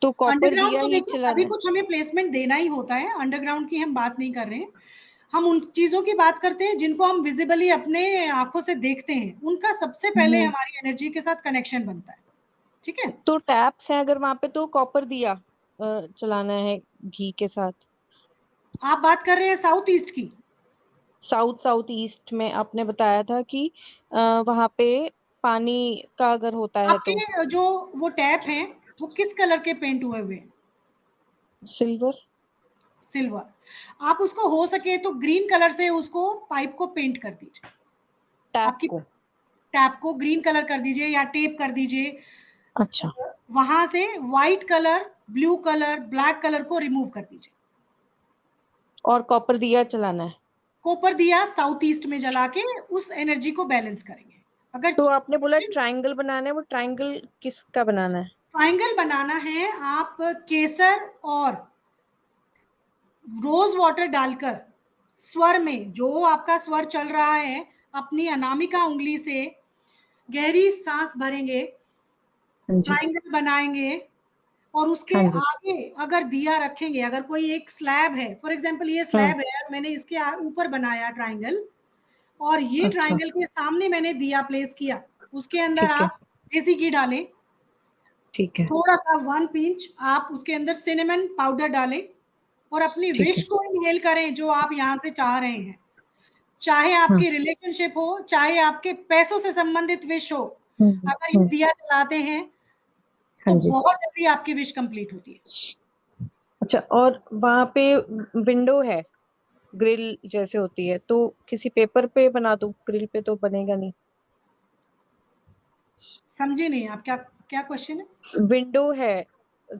तो कॉपर अंडरग्राउंड दिया तो ही देखिए सभी चलाना है। कुछ हमें प्लेसमेंट देना ही होता है, अंडरग्राउंड की हम बात नहीं कर रहे हैं। हम उन चीजों की बात करते हैं जिनको हम विजिबली अपने आंखों से देखते हैं, उनका सबसे पहले हम्म हमारी एनर्जी के साथ कनेक्शन बनता है। ठीक है? तो टैप्स हैं अगर वहां पे, तो कॉपर दिया चलाना है घी के साथ। आप बात कर रहे हैं साउथ ईस्ट की? साउथ साउथ ईस्ट में आपने बताया था कि वहां पे पानी का अगर होता है तो आपके जो वो टैप हैं, वो किस कलर के पेंट हुए हुए हैं? सिल्वर। सिल्वर। आप उसको हो सके तो ग्रीन कलर से उसको पाइप को पेंट कर दीजिए। टैप आपकी को। टैप को ग्रीन कलर कर दीजिए या टेप कर दीजिए। अच्छा। वहां से white colour, blue colour, black colour को रिमूव कर दीजिए। और कॉपर दिया चलाना है। कॉपर दिया साउथ ईस्ट में जला के उस एनर्जी को बैलेंस करेंगे। अगर तो आपने बोला ट्रायंगल बनाना है, वो ट्रायंगल किसका बनाना है? ट्राइंगल बनाना है, आप केसर और रोज वाटर डालकर स्वर में, जो आपका स्वर चल रहा है, अपनी अनामिका उंगली से गहरी सांस भरेंगे, हाँ जी। ट्राइंगल बनाएंगे, और उसके हाँ जी। आगे अगर दिया रखेंगे, अगर कोई एक स्लैब है, फॉर एग्जांपल ये हाँ। स्लैब है और मैंने इसके ऊपर बनाया ट्राइंगल, और ये अच्छा। ट्राइंगल के सामने मैंने दिया प्लेस किया, उसके अंदर ठीक है। आप देसी घी डालें, ठीक है। थोड़ा सा 1 पिंच आप उसके अंदर सिनेमन पाउडर डालें, और अपनी ठीक विश है। को इनहेल करें जो आप यहाँ से चाह रहे हैं। चाहे हाँ। आपकी रिलेशनशिप हो, चाहे आपके पैसों से संबंधित विश हो, हम्म अगर ये हम्म, दिया जलाते हैं तो हाँ जी। बहुत जल्दी आपकी विश कंप्लीट होती है। अच्छा, और वहां पे विंडो है, ग्रिल जैसे होती है, तो किसी पेपर पे बना दूं? ग्रिल पे तो बनेगा नहीं। समझी नहीं आप, क्या क्या क्वेश्चन है? विंडो है,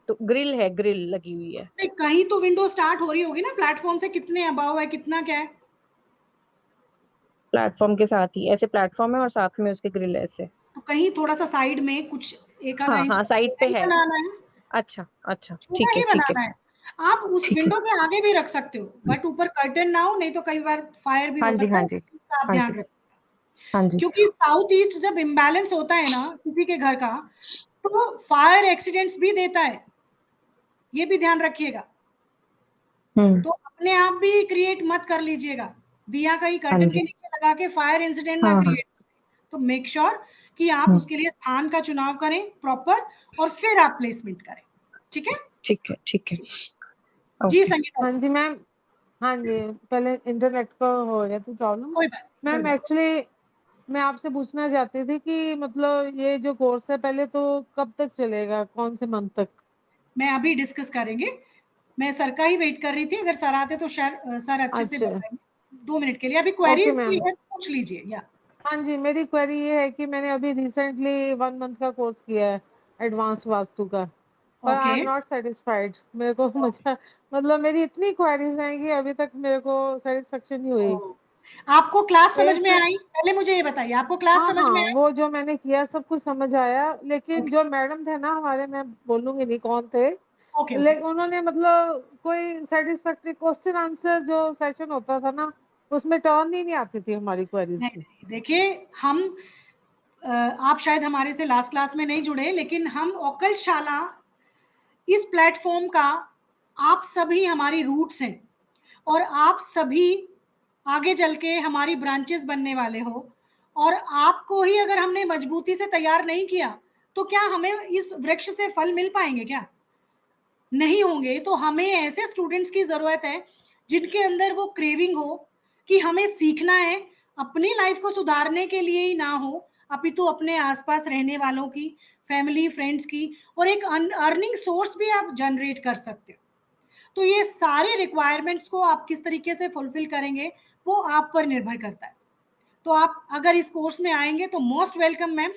तो ग्रिल है, ग्रिल लगी हुई है। नहीं, कहीं तो विंडो स्टार्ट हो रही होगी ना प्लेटफॉर्म से, कितने अबाव है, कितना क्या है? प्लेटफॉर्म के साथ ही ऐसे प्लेटफॉर्म है, और साथ में उसके ग्रिल है ऐसे। तो कहीं थोड़ा सा साइड में कुछ एक आधा हाँ इंच हाँ, का साइड पे छोटा ही है। बनाना है। अच्छा अच्छा, छोटा ठीक है ही ठीक है। बनाना है। आप उस ठीक है। विंडो के आगे भी रख सकते हो, बट ऊपर कर्टन ना हो, नहीं तो कई बार फायर भी हाँ हो जी सकता हाँ है, जी। इसका आप हाँ ध्यान जी। रखें। हाँ जी। क्योंकि साउथ ईस्ट जब इम्बैलेंस होता है ना किसी के घर का, तो फायर एक्सीडेंट्स भी देता है, ये भी ध्यान रखिएगा। हम्म। तो अपने आप भी क्रिएट मत कर लीजिएगा, दिया कहीं हाँ कर्टन जी। के नीचे लगा के फायर इंसिडेंट ना हाँ हाँ। क्रिएट। तो मेक श्योर कि आप हम्म। उसके लिए स्थान का चुनाव करें प्रॉपर, और फिर आप प्लेसमेंट करें। ठीक है? ठीक है ठीक है। जी ओके। संगीता हाँ जी, जी मैम। हाँ जी, पहले इंटरनेट को हो रहा था प्रॉब्लम। कोई बात नहीं, कोई मैम बात एक्चुअली मैं आपसे पूछना चाहती थी कि मतलब ये जो कोर्स है पहले तो कब तक चलेगा, कौन से मंथ तक? नहीं। मैं अभी डिस्कस करेंगे, मैं सर का ही वेट कर रही थी, अगर सर आते तो शायद सर अच्छे से अच्छा। बताएंगे। 2 मिनट के लिए, अभी ओके क्वेरीज कोई मैम। है तो पूछ लीजिए या। हाँ जी, मेरी क्वेरी ये है कि मैंने अभी रिसेंटली 1 मंथ का कोर्स किया है एडवांस वास्तु का, पर आई ओके। Am not satisfied. मेरे को मुझे मतलब मेरी इतनी क्वेरीज हैं कि अभी तक मेरे को सेटिस्फेक्शन नहीं हुई। आपको क्लास समझ एक में आई? पहले मुझे ये बताइए, आपको क्लास हाँ समझ हाँ, में आई? वो जो मैंने किया सब कुछ समझ आया, लेकिन ओके जो मैडम थे ना हमारे, मैं बोलूंगी नहीं कौन थे, ओके ओके। लेकिन उन्होंने मतलब कोई सेटिस्फैक्टरी क्वेश्चन आंसर जो सेशन होता था ना, उसमें टर्न ही नहीं आती थी हमारी क्वेरीज नहीं की। नहीं, देखिए हम आप शायद हमारे से लास्ट क्लास में नहीं जुड़े, लेकिन हम ओकलशाला, इस प्लेटफॉर्म का, आप सभी हमारी रूट्स हैं, और आप सभी आगे चल के हमारी ब्रांचेस बनने वाले हो। और आपको ही अगर हमने मजबूती से तैयार नहीं किया, तो क्या हमें इस वृक्ष से फल मिल पाएंगे? क्या नहीं होंगे। तो हमें ऐसे स्टूडेंट्स की जरूरत है जिनके अंदर वो क्रेविंग हो कि हमें सीखना है, अपनी लाइफ को सुधारने के लिए ही ना हो, अपितु अपने आसपास रहने वालों की, फैमिली फ्रेंड्स की, और एक अर्निंग सोर्स भी आप जनरेट कर सकते हो। तो ये सारे रिक्वायरमेंट्स को आप किस तरीके से फुलफिल करेंगे, वो आप पर निर्भर करता है। तो आप अगर इस कोर्स में आएंगे तो मोस्ट वेलकम मैम।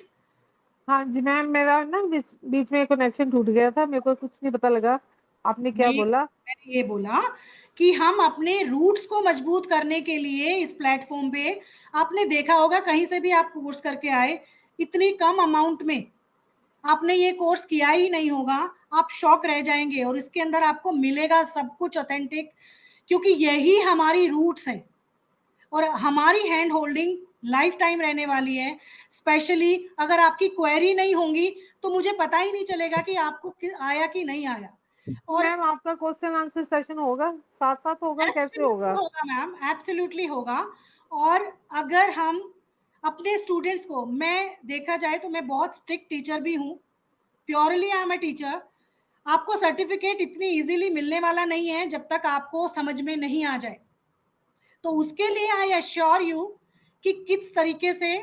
हाँ जी मैम, मेरा ना बीच बीच में कनेक्शन टूट गया था, मेरे को कुछ नहीं पता लगा। आपने क्या बोला? मैंने ये बोला कि हम अपने रूट्स को मजबूत करने के लिए इस प्लेटफॉर्म पे, आपने देखा होगा कहीं से भी आप कोर्स करके आए, इतनी कम अमाउंट में आपने ये कोर्स किया ही नहीं होगा, आप शॉक रह जाएंगे। और इसके अंदर आपको मिलेगा सब कुछ ऑथेंटिक, क्योंकि यही हमारी रूट्स हैं और हमारी हैंड होल्डिंग लाइफ टाइम रहने वाली है। स्पेशली अगर आपकी क्वेरी नहीं होंगी तो मुझे पता ही नहीं चलेगा कि आपको आया कि नहीं आया। और मैम आपका क्वेश्चन आंसर सेशन होगा, साथ साथ होगा, कैसे एब्सोल्युटली होगा? होगा मैम, एब्सोल्युटली होगा। और अगर हम अपने स्टूडेंट्स को, मैं देखा जाए तो मैं बहुत स्ट्रिक्ट टीचर भी हूँ, purely I am a teacher. आपको सर्टिफिकेट इतनी इजीली मिलने वाला नहीं है जब तक आपको समझ में नहीं आ जाए। तो उसके लिए आई एश्योर यू कि किस तरीके से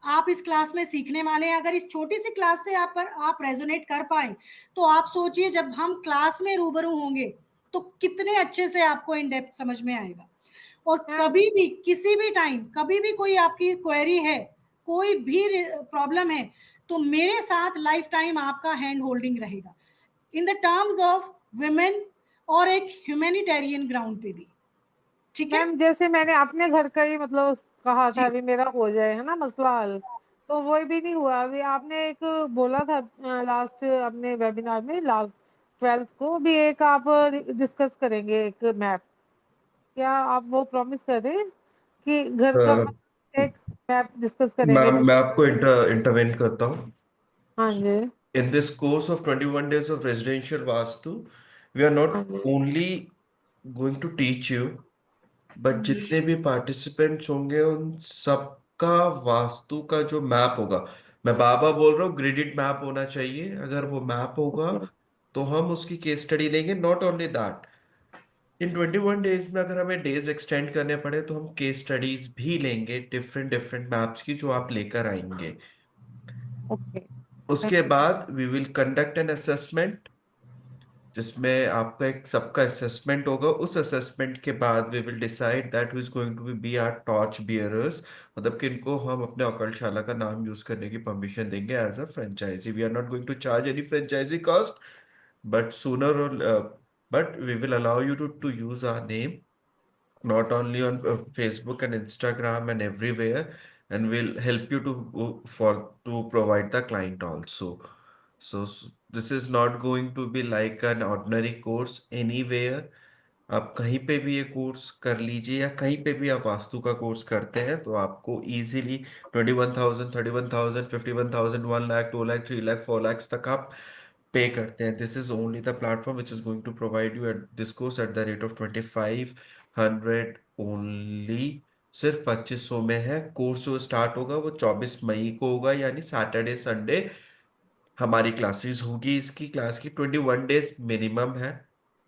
आप इस क्लास में सीखने वाले हैं। अगर इस छोटी सी क्लास से आप रेजोनेट कर पाए तो आप सोचिए जब हम क्लास में रूबरू होंगे तो कितने अच्छे से आपको इन डेप्थ समझ में आएगा। और मैम कभी भी किसी भी टाइम कभी भी कोई आपकी क्वेरी है, कोई भी प्रॉब्लम है, तो मेरे साथ लाइफ टाइम आपका हैंड होल्डिंग रहेगा in the terms of women और एक ह्यूमैनिटेरियन ग्राउंड पे भी। ठीक है मैम जैसे मैंने अपने घर का ही मतलब कहा था जी। अभी मेरा हो जाए है ना मसला हल, तो वो भी नहीं हुआ। अभी आपने एक बोला था लास्ट अपने वेबिनार में, लास्ट 12th को भी एक आप डिस्कस करेंगे एक मैप। क्या आप वो प्रॉमिस कर रहे हैं कि घर का एक मैप डिस्कस करेंगे? मैम मैं आपको इंटरवेन करता हूँ। हाँ जी। In this course of 21 days of residential Vastu, we are not हाँ जी। only going to teach you, but जितने भी पार्टिसिपेंट्स होंगे उन सबका वास्तु का जो मैप होगा, मैं बाबा बोल रहा हूँ, ग्रिडेड मैप होना चाहिए। अगर वो मैप होगा ओके। तो हम उसकी केस स्टडी लेंगे। Not only that, in 21 days में अगर हमें डेज एक्सटेंड करने पड़े तो हम केस स्टडीज भी लेंगे डिफरेंट डिफरेंट मैप्स की, जो आप लेकर आएंगे। ओके। उसके बाद we will conduct an assessment, जिसमें आपका एक सबका असेसमेंट होगा। उस असेसमेंट के बाद we will decide that who is going to be our torch bearers, मतलब किनको हम अपने अकलशाला का नाम यूज करने की परमिशन देंगे as a franchisee. We are not going to charge any franchisee cost, but sooner or but we will allow you to use our name not only on Facebook and Instagram and everywhere, and we'll help you to provide the client also. This is not going to be like an ordinary course anywhere. आप कहीं पे भी ये course कर लीजिए, या कहीं पे भी आप वास्तु का कोर्स करते हैं तो आपको इजीली 21,000, 31,000, 51,000, 1 लाख, 2 लाख, 3 लाख, 4 lakhs तक आप पे करते हैं। This is only the platform which is going to provide you at this course at the rate of 2,500 only. सिर्फ 2,500 में है कोर्स। जो स्टार्ट होगा वो 24 मई को होगा, यानी सैटरडे संडे हमारी क्लासेस होगी। इसकी क्लास की 21 डेज मिनिमम है।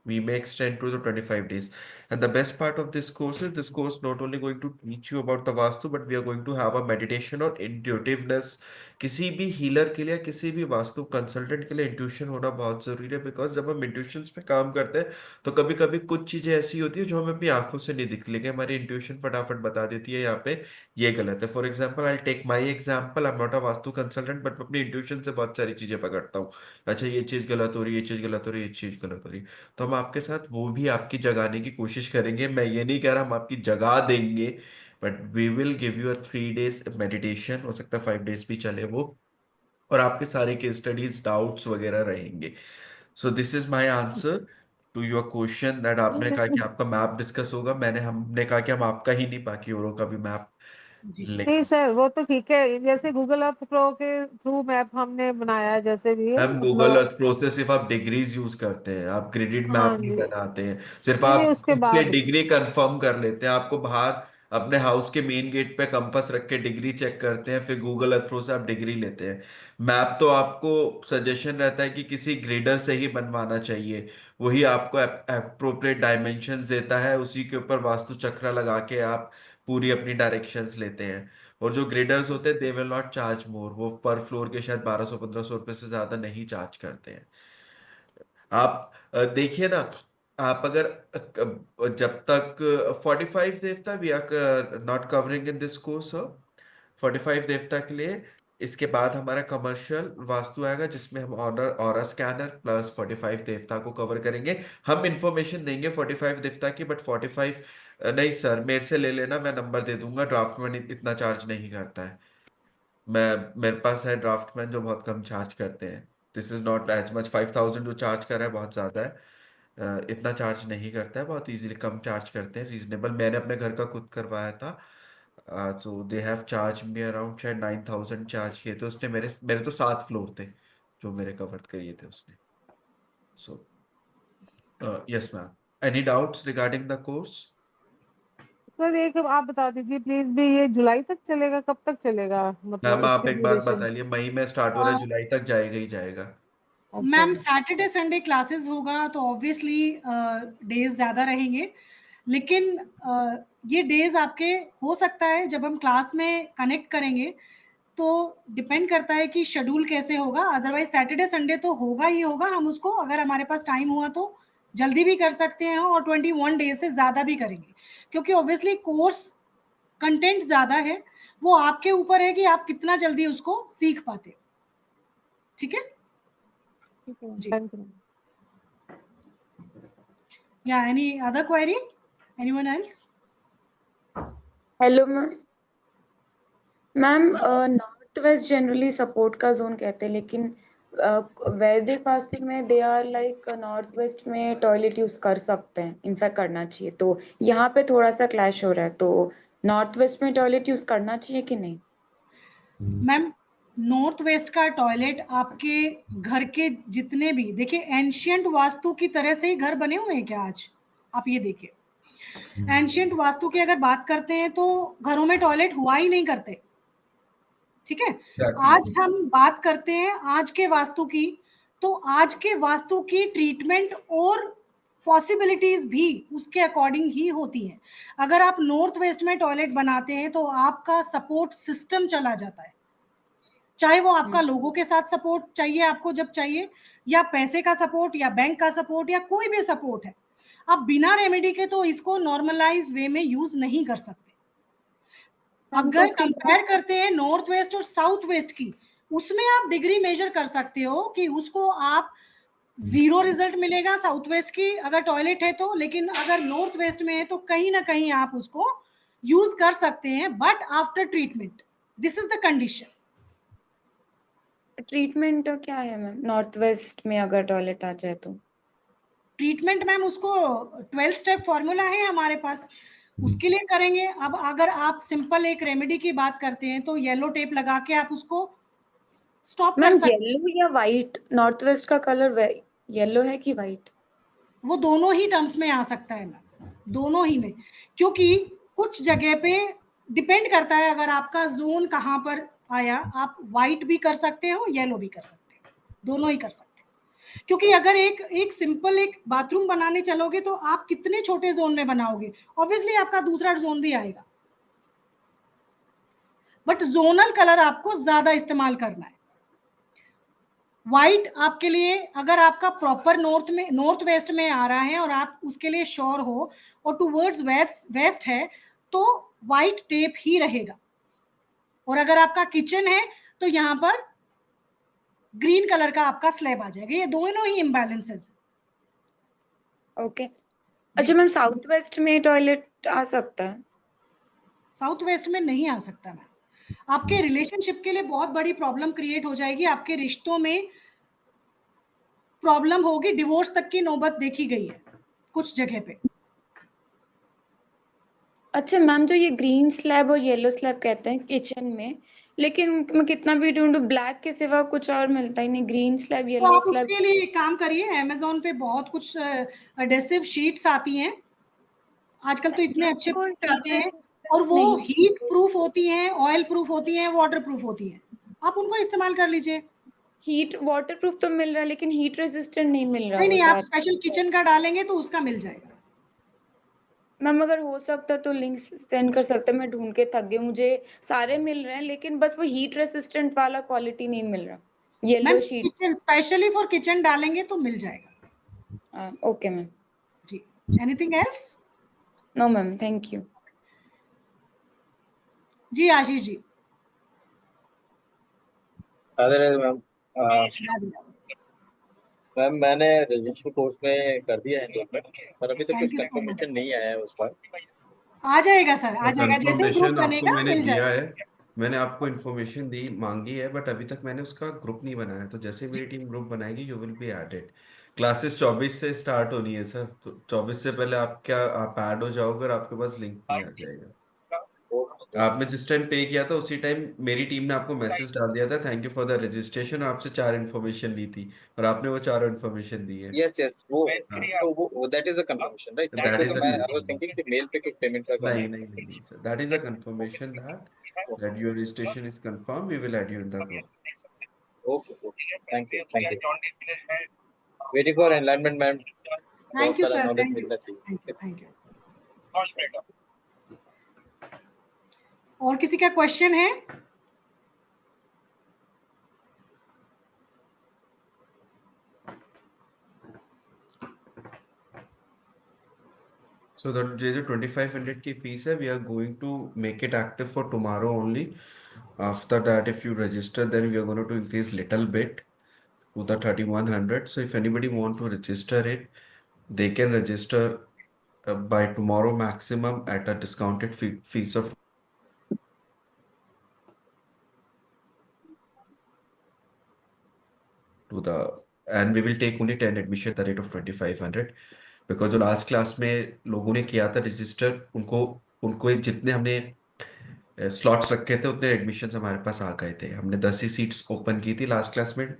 We may extend to the 25 days. And the best part of this course is this course not only going to teach you about the Vastu, but we are going to have a meditation or intuitiveness. किसी भी healer के लिए, किसी भी vastu consultant के लिए intuition होना बहुत जरूरी है। बिकॉज जब हम इंट्यूशन पे काम करते हैं तो कभी कभी कुछ चीजें ऐसी होती है जो हमें अपनी आंखों से नहीं दिखती, लेकिन हमारी इंट्यूशन फटाफट बता देती है यहाँ पे ये गलत है। For example I take my example, I am not a vastu consultant, but अपनी इंट्यूशन से बहुत सारी चीजें पकड़ता हूँ। अच्छा ये चीज गलत हो रही है, ये चीज गलत हो रही है, ये चीज गलत हो रही है। तो हम आपके साथ वो भी आपकी जगाने की कोशिश करेंगे। मैं ये नहीं कह रहा हम आपकी जगा देंगे, but we will give you a 3 days meditation. हो सकता है 5 days भी चले वो, और आपके सारे केस स्टडीज डाउट्स वगैरह रहेंगे। So this is my answer to your question, that आपने कहा कि आपका मैप डिस्कस होगा। हमने कहा कि हम आपका ही नहीं, बाकी औरों का भी मैप जी नहीं लेंगे। सर, वो तो ठीक है, जैसे गूगल अर्थ प्रो के थ्रू मैप हमने बनाया है, जैसे भी है मैम गूगल मतलब। अर्थ प्रो से सिर्फ आप डिग्रीज यूज करते हैं, आप ग्रिडेड हाँ मैप नहीं जी। बनाते हैं। सिर्फ नहीं नहीं, आप उसके खुद से बाद डिग्री कंफर्म कर लेते हैं। आपको बाहर अपने हाउस के मेन गेट पे कंपास रख के डिग्री चेक करते हैं, फिर गूगल अर्थ प्रो से आप डिग्री लेते हैं। मैप तो आपको सजेशन रहता है कि किसी ग्रेडर से ही बनवाना चाहिए। वही आपको अप्रोप्रिएट डायमेंशंस देता है, उसी के ऊपर वास्तु चक्र लगा के आप पूरी अपनी डायरेक्शंस लेते हैं। और जो ग्रेडर्स होते हैं they will not charge more, वो पर फ्लोर के शायद 1,200-1,500 रुपए से ज्यादा नहीं चार्ज करते हैं। आप देखिए ना, आप अगर जब तक 45 देवता we are not covering in this course, 45 देवता के लिए इसके बाद हमारा कमर्शियल वास्तु आएगा, जिसमें हम ऑरा स्कैनर प्लस 45 देवता को कवर करेंगे। हम इंफॉर्मेशन देंगे 45 देवता की, बट 45 नहीं सर, मेरे से ले लेना, मैं नंबर दे दूंगा। ड्राफ्टमैन इतना चार्ज नहीं करता है। मेरे पास है ड्राफ्टमैन जो बहुत कम चार्ज करते हैं। This is not as much, 5000 जो चार्ज कर रहा है बहुत ज़्यादा है। इतना चार्ज नहीं करता है, बहुत इजीली कम चार्ज करते हैं, रीजनेबल। मैंने अपने घर का खुद करवाया था, so they have charge me around शायद 9000 चार्ज किए थे उसने। मेरे मेरे तो 7 फ्लोर थे जो मेरे कवर करिए थे उसने। So yes ma'am, any doubts regarding the course? Sir एक आप बता दीजिए प्लीज भी, ये जुलाई तक चलेगा, कब तक चलेगा, मतलब मैम आप इसकी एक बात ड्यूरेशन? बताइए, मई में स्टार्ट हो रहा है, जुलाई तक जाएगा ही जाएगा। अच्छा। मैम सैटरडे संडे क्लासेस होगा तो ऑब्वियसली डेज ज़्यादा रहेंगे, लेकिन ये डेज आपके हो सकता है जब हम क्लास में कनेक्ट करेंगे तो डिपेंड करता है कि शेड्यूल कैसे होगा। अदरवाइज सैटरडे संडे तो होगा ही होगा। हम उसको अगर हमारे पास टाइम हुआ तो जल्दी भी कर सकते हैं और 21 डेज से ज़्यादा भी करेंगे, क्योंकि ऑब्वियसली कोर्स कंटेंट ज़्यादा है। वो आपके ऊपर है कि आप कितना जल्दी उसको सीख पाते हो। ठीक है ठीक है, जी। Thank you. या any other query, anyone else? Hello ma'am. Ma'am north west generally support का जोन कहते हैं, लेकिन वैदिक वास्तु में they are like north west में टॉयलेट यूज कर सकते हैं, इनफैक्ट करना चाहिए। तो यहाँ पे थोड़ा सा क्लैश हो रहा है, तो नॉर्थ वेस्ट में टॉयलेट यूज करना चाहिए कि नहीं? मैम नॉर्थ वेस्ट का टॉयलेट आपके घर के जितने भी, देखिए एंशियंट वास्तु की तरह से ही घर बने हुए हैं क्या आज? आप ये देखिए, एंशियंट वास्तु की अगर बात करते हैं तो घरों में टॉयलेट हुआ ही नहीं करते। ठीक है, आज Exactly. हम बात करते हैं आज के वास्तु की, तो आज के वास्तु की ट्रीटमेंट और पॉसिबिलिटीज भी उसके अकॉर्डिंग ही होती हैं। अगर आप नॉर्थ वेस्ट में टॉयलेट बनाते हैं तो आपका सपोर्ट सिस्टम चला जाता है, चाहे वो आपका लोगों के साथ सपोर्ट चाहिए आपको जब चाहिए, या पैसे का सपोर्ट, या बैंक का सपोर्ट, या कोई भी सपोर्ट है। आप बिना रेमेडी के तो इसको नॉर्मलाइज वे में यूज नहीं कर सकते। अगर कंपेयर करते हैं नॉर्थ वेस्ट और साउथ वेस्ट की, उसमें आप डिग्री मेजर कर सकते हो कि उसको आप 0 रिजल्ट मिलेगा साउथ वेस्ट की अगर टॉयलेट है तो, लेकिन अगर नॉर्थ वेस्ट में है तो कहीं ना कहीं आप उसको यूज कर सकते हैं, but after treatment. This is the condition. Treatment क्या है मैम नॉर्थ वेस्ट में अगर टॉयलेट आ जाए तो? ट्रीटमेंट मैम उसको 12 स्टेप फॉर्मूला है हमारे पास, उसके लिए करेंगे। अब अगर आप सिंपल एक रेमेडी की बात करते हैं तो येलो टेप लगा के आप उसको स्टॉप कर मैम सकते येलो या वाइट? नॉर्थ वेस्ट का कलर येलो है कि वाइट? वो दोनों ही टर्म्स में आ सकता है मैम, दोनों ही में, क्योंकि कुछ जगह पे डिपेंड करता है। अगर आपका जोन कहाँ पर आया, आप वाइट भी कर सकते हो, येलो भी कर सकते हो, दोनों ही कर सकते हैं। क्योंकि अगर एक एक सिंपल एक बाथरूम बनाने चलोगे तो आप कितने छोटे जोन में बनाओगे, ऑब्वियसली आपका दूसरा जोन भी आएगा, बट जोनल कलर आपको ज्यादा इस्तेमाल करना है। व्हाइट आपके लिए, अगर आपका प्रॉपर नॉर्थ वेस्ट में आ रहा है और आप उसके लिए श्योर हो और टूवर्ड्स वेस्ट है तो व्हाइट टेप ही रहेगा। और अगर आपका किचन है तो यहाँ पर ग्रीन कलर का आपका स्लैब आ जाएगा। ये दोनों ही इम्बैलेंसेस है। ओके। अच्छा मैम, साउथ वेस्ट में टॉयलेट आ सकता है? साउथ वेस्ट में नहीं आ सकता मैम, आपके रिलेशनशिप के लिए बहुत बड़ी प्रॉब्लम क्रिएट हो जाएगी, आपके रिश्तों में प्रॉब्लम होगी, डिवोर्स तक की नौबत देखी गई है कुछ जगह पे। अच्छा मैम, जो ये ग्रीन स्लैब और येलो स्लैब कहते हैं किचन में, लेकिन मैं कितना भी ढूंढूं ब्लैक के सिवा कुछ और मिलता ही नहीं। ग्रीन स्लैब, तो येलो आप स्लैब। उसके लिए एक काम करिए, अमेजोन पे बहुत कुछ एडेसिव शीट्स आती हैं आजकल, तो इतने अच्छे कोई आते हीट हैं, और रेसिस्टेंट वो नहीं? हीट प्रूफ होती हैं, ऑयल प्रूफ होती हैं, वाटर प्रूफ होती हैं, आप उनको इस्तेमाल कर लीजिए। हीट वाटर प्रूफ तो मिल रहा है, लेकिन हीट रेजिस्टेंट नहीं मिल रहा नहीं वो नहीं, आप सारे। स्पेशल किचन का डालेंगे तो उसका मिल जाएगा। मैम अगर हो सकता तो लिंक सेंड कर सकते, मैं ढूंढ के थक गई। मुझे सारे मिल रहे हैं, लेकिन बस वो हीट रेसिस्टेंट वाला क्वालिटी नहीं मिल रहा। Ma'am yellow sheet. Kitchen specially for kitchen डालेंगे तो मिल जाएगा। Okay ma'am. जी, anything else? No ma'am, thank you. जी आशीष जी। राधे राधे मैम। राधे राधे। मैम मैंने रजिस्टर कोर्स में कर दिया है एनरोलमेंट, पर अभी तक कुछ thank you so much. Confirmation नहीं आया है उसका। आ जाएगा सर, आ जाएगा, जैसे ही ग्रुप कंफर्मेशन आपको बनेगा मैंने मिल दिया जाएगा। है, मैंने आपको इन्फॉर्मेशन दी मांगी है, बट अभी तक मैंने उसका ग्रुप नहीं बनाया। तो जैसे मेरी टीम ग्रुप बनाएगी you will be added. Classes 24 से स्टार्ट होनी है सर, तो 24 से पहले आप ऐड हो जाओगे और आपके पास लिंक नहीं आ जाएगा। आपने जिस टाइम पे किया था उसी टाइम मेरी टीम ने आपको मैसेज डाल दिया था, thank you for the registration, आपसे 4 इन्फॉर्मेशन ली थी और आपने वो चारों इन्फॉर्मेशन दी है। यस यस, वो हाँ, तो वो that is a confirmation right. That तो इज अ मैं आई वाज कंफर्मेशन। थिंकिंग कि मेल पे कुछ पेमेंट का करना नहीं नहीं नहीं नहीं sir, that is a confirmation that your registration is confirmed, we will add you in the group. है। Okay okay, thank you thank you. Waiting for enlightenment ma'am. बहुत थैंक यू सारा सर, नॉलेज थैंक यू, मिलना चाहिए। Thank you, thank you. और किसी का question है? So that जो 2500 की फीस है, we are going to make it active for tomorrow only. After that, if you register, then we are going to increase little bit to the 3100. So if anybody want to register it, they can register by tomorrow maximum at a discounted fees of to the, and we will take only 10 admission at the rate of 2500, because जो last class में लोगों ने किया था register, उनको उनको जितने हमने स्लॉट्स रखे थे उतने एडमिशन्स हमारे पास आ गए थे। हमने 10 ही सीट्स ओपन की थी लास्ट क्लास में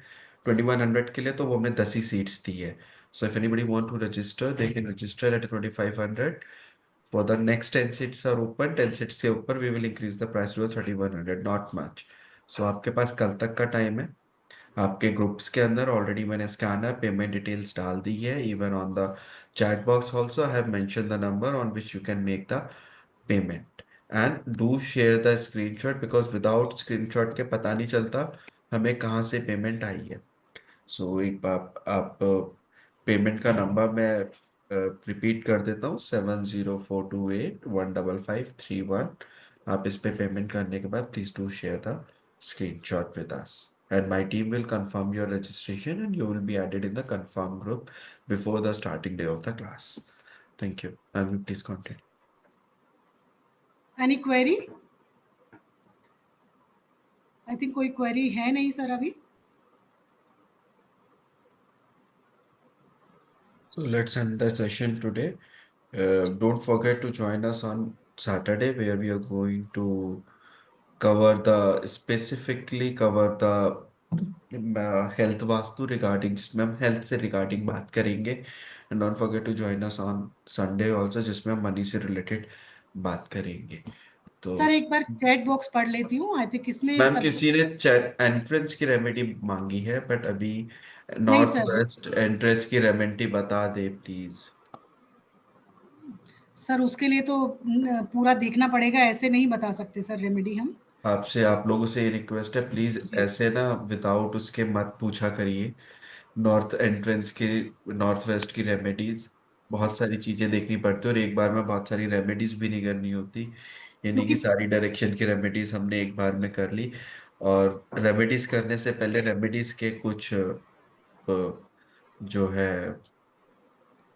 2100 के लिए, तो वो हमने 10 ही सीट्स दी है। So if anybody want to register they can register at 2500 for the next 10 seats are open. 10 seats के ऊपर we will increase the price to 3100, not much. So आपके पास कल तक का टाइम है। आपके ग्रुप्स के अंदर ऑलरेडी मैंने स्कैनर पेमेंट डिटेल्स डाल दी है। Even on the chat box also I have mention the number on which you can make the payment, and do share the screenshot, because without screenshot के पता नहीं चलता हमें कहाँ से पेमेंट आई है। सो एक बार आप पेमेंट का नंबर मैं रिपीट कर देता हूँ, 7042815531। आप इस पे पेमेंट करने के बाद please do share the screenshot with us, and my team will confirm your registration and you will be added in the confirm group before the starting day of the class. Thank you. And please continue. Any query? I think कोई query है नहीं sir अभी। So let's end the session today. Don't forget to join us on Saturday, where we are going to specifically cover the health vastu regarding, जिसमें हम health से regarding बात करेंगे। And don't forget to join us on Sunday also, जिसमें हम money से related बात करेंगे। तो सर एक बार चैट बॉक्स पढ़ लेती हूँ, आई थिंक इसमें मैम सब किसी ने चैट एंट्रेंस की रेमेडी मांगी है, बट अभी नहीं नॉर्थ सर। वेस्ट एंट्रेंस की रेमेडी बता दे प्लीज। सर उसके लिए तो पूरा देखना पड़ेगा, ऐसे नहीं बता सकते सर रेमेडी हम। आपसे आप लोगों से ये रिक्वेस्ट है, प्लीज जी। ऐसे ना विदाउट उसके मत पूछा करिए। नॉर्थ एंट्रेंस की, नॉर्थ वेस्ट की रेमेडीज बहुत सारी चीजें देखनी पड़ती है और एक बार में बहुत सारी रेमेडीज भी नहीं करनी होती। ये नहीं कि क्योंकि सारी डायरेक्शन की रेमेडीज हमने एक बार में कर ली। और रेमेडीज करने से पहले रेमेडीज के कुछ जो है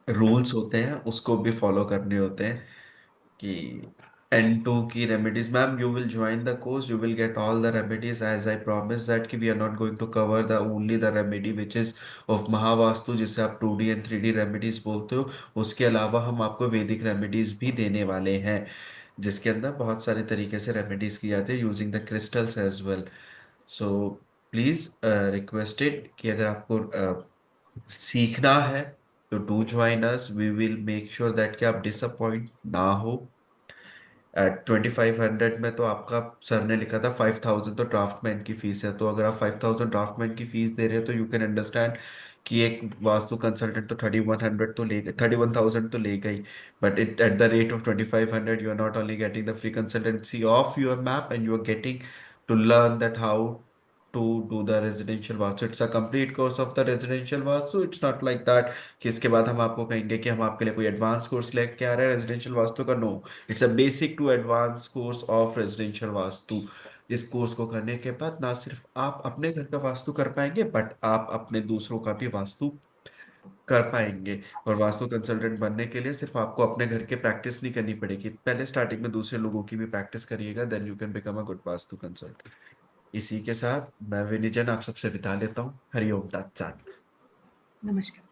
रूल्स होते हैं उसको भी फॉलो करने होते हैं। कि N2 की remedies, ma'am you will join the course, you will get all the remedies as I promise that कि we are not going to cover the only the remedy which is of Mahavastu, जिसे आप 2D and 3D remedies बोलते हो। उसके अलावा हम आपको वैदिक रेमेडीज भी देने वाले हैं, जिसके अंदर बहुत सारे तरीके से रेमेडीज की जाती है using the crystals as well. So please requested कि अगर आपको सीखना है तो do join us. We will make sure that कि आप डिसअपॉइंट ना हो। एट 2500 में तो आपका सर ने लिखा था 5000 तो ड्राफ्टमैन की फीस है, तो अगर आप 5000 ड्राफ्टमैन की फीस दे रहे हो तो यू कैन अंडरस्टैंड कि एक वास्तु कंसल्टेंट तो 3100 तो ले 31,000 तो लेगा ही। But it at the rate of 2500 you are not only getting the free consultancy of your map, and you are getting to learn that how to do the residential vastu. It's a complete course of the residential vastu. It's not like that कि इसके बाद हम आपको कहेंगे कि हम आपके लिए कोई एडवांस कोर्स लेके आ रहे हैं रेजिडेंशियल वास्तु का. No, it's a basic to advance course of residential vastu. इस कोर्स को करने के बाद ना सिर्फ आप अपने घर का वास्तु कर पाएंगे, बट आप अपने दूसरों का भी वास्तु कर पाएंगे. और वास्तु कंसल्टेंट बनने के लिए सिर्फ आपको अपने घर के प्रैक्टिस नहीं करनी पड़ेगी, पहले स्टार्टिंग में दूसरे लोगों की भी प्रैक्टिस करिएगा, then you can become a good vastu consultant. इसी के साथ मैं विनिजन आप सबसे विदा लेता हूँ. हरिओम तत्सत. नमस्कार.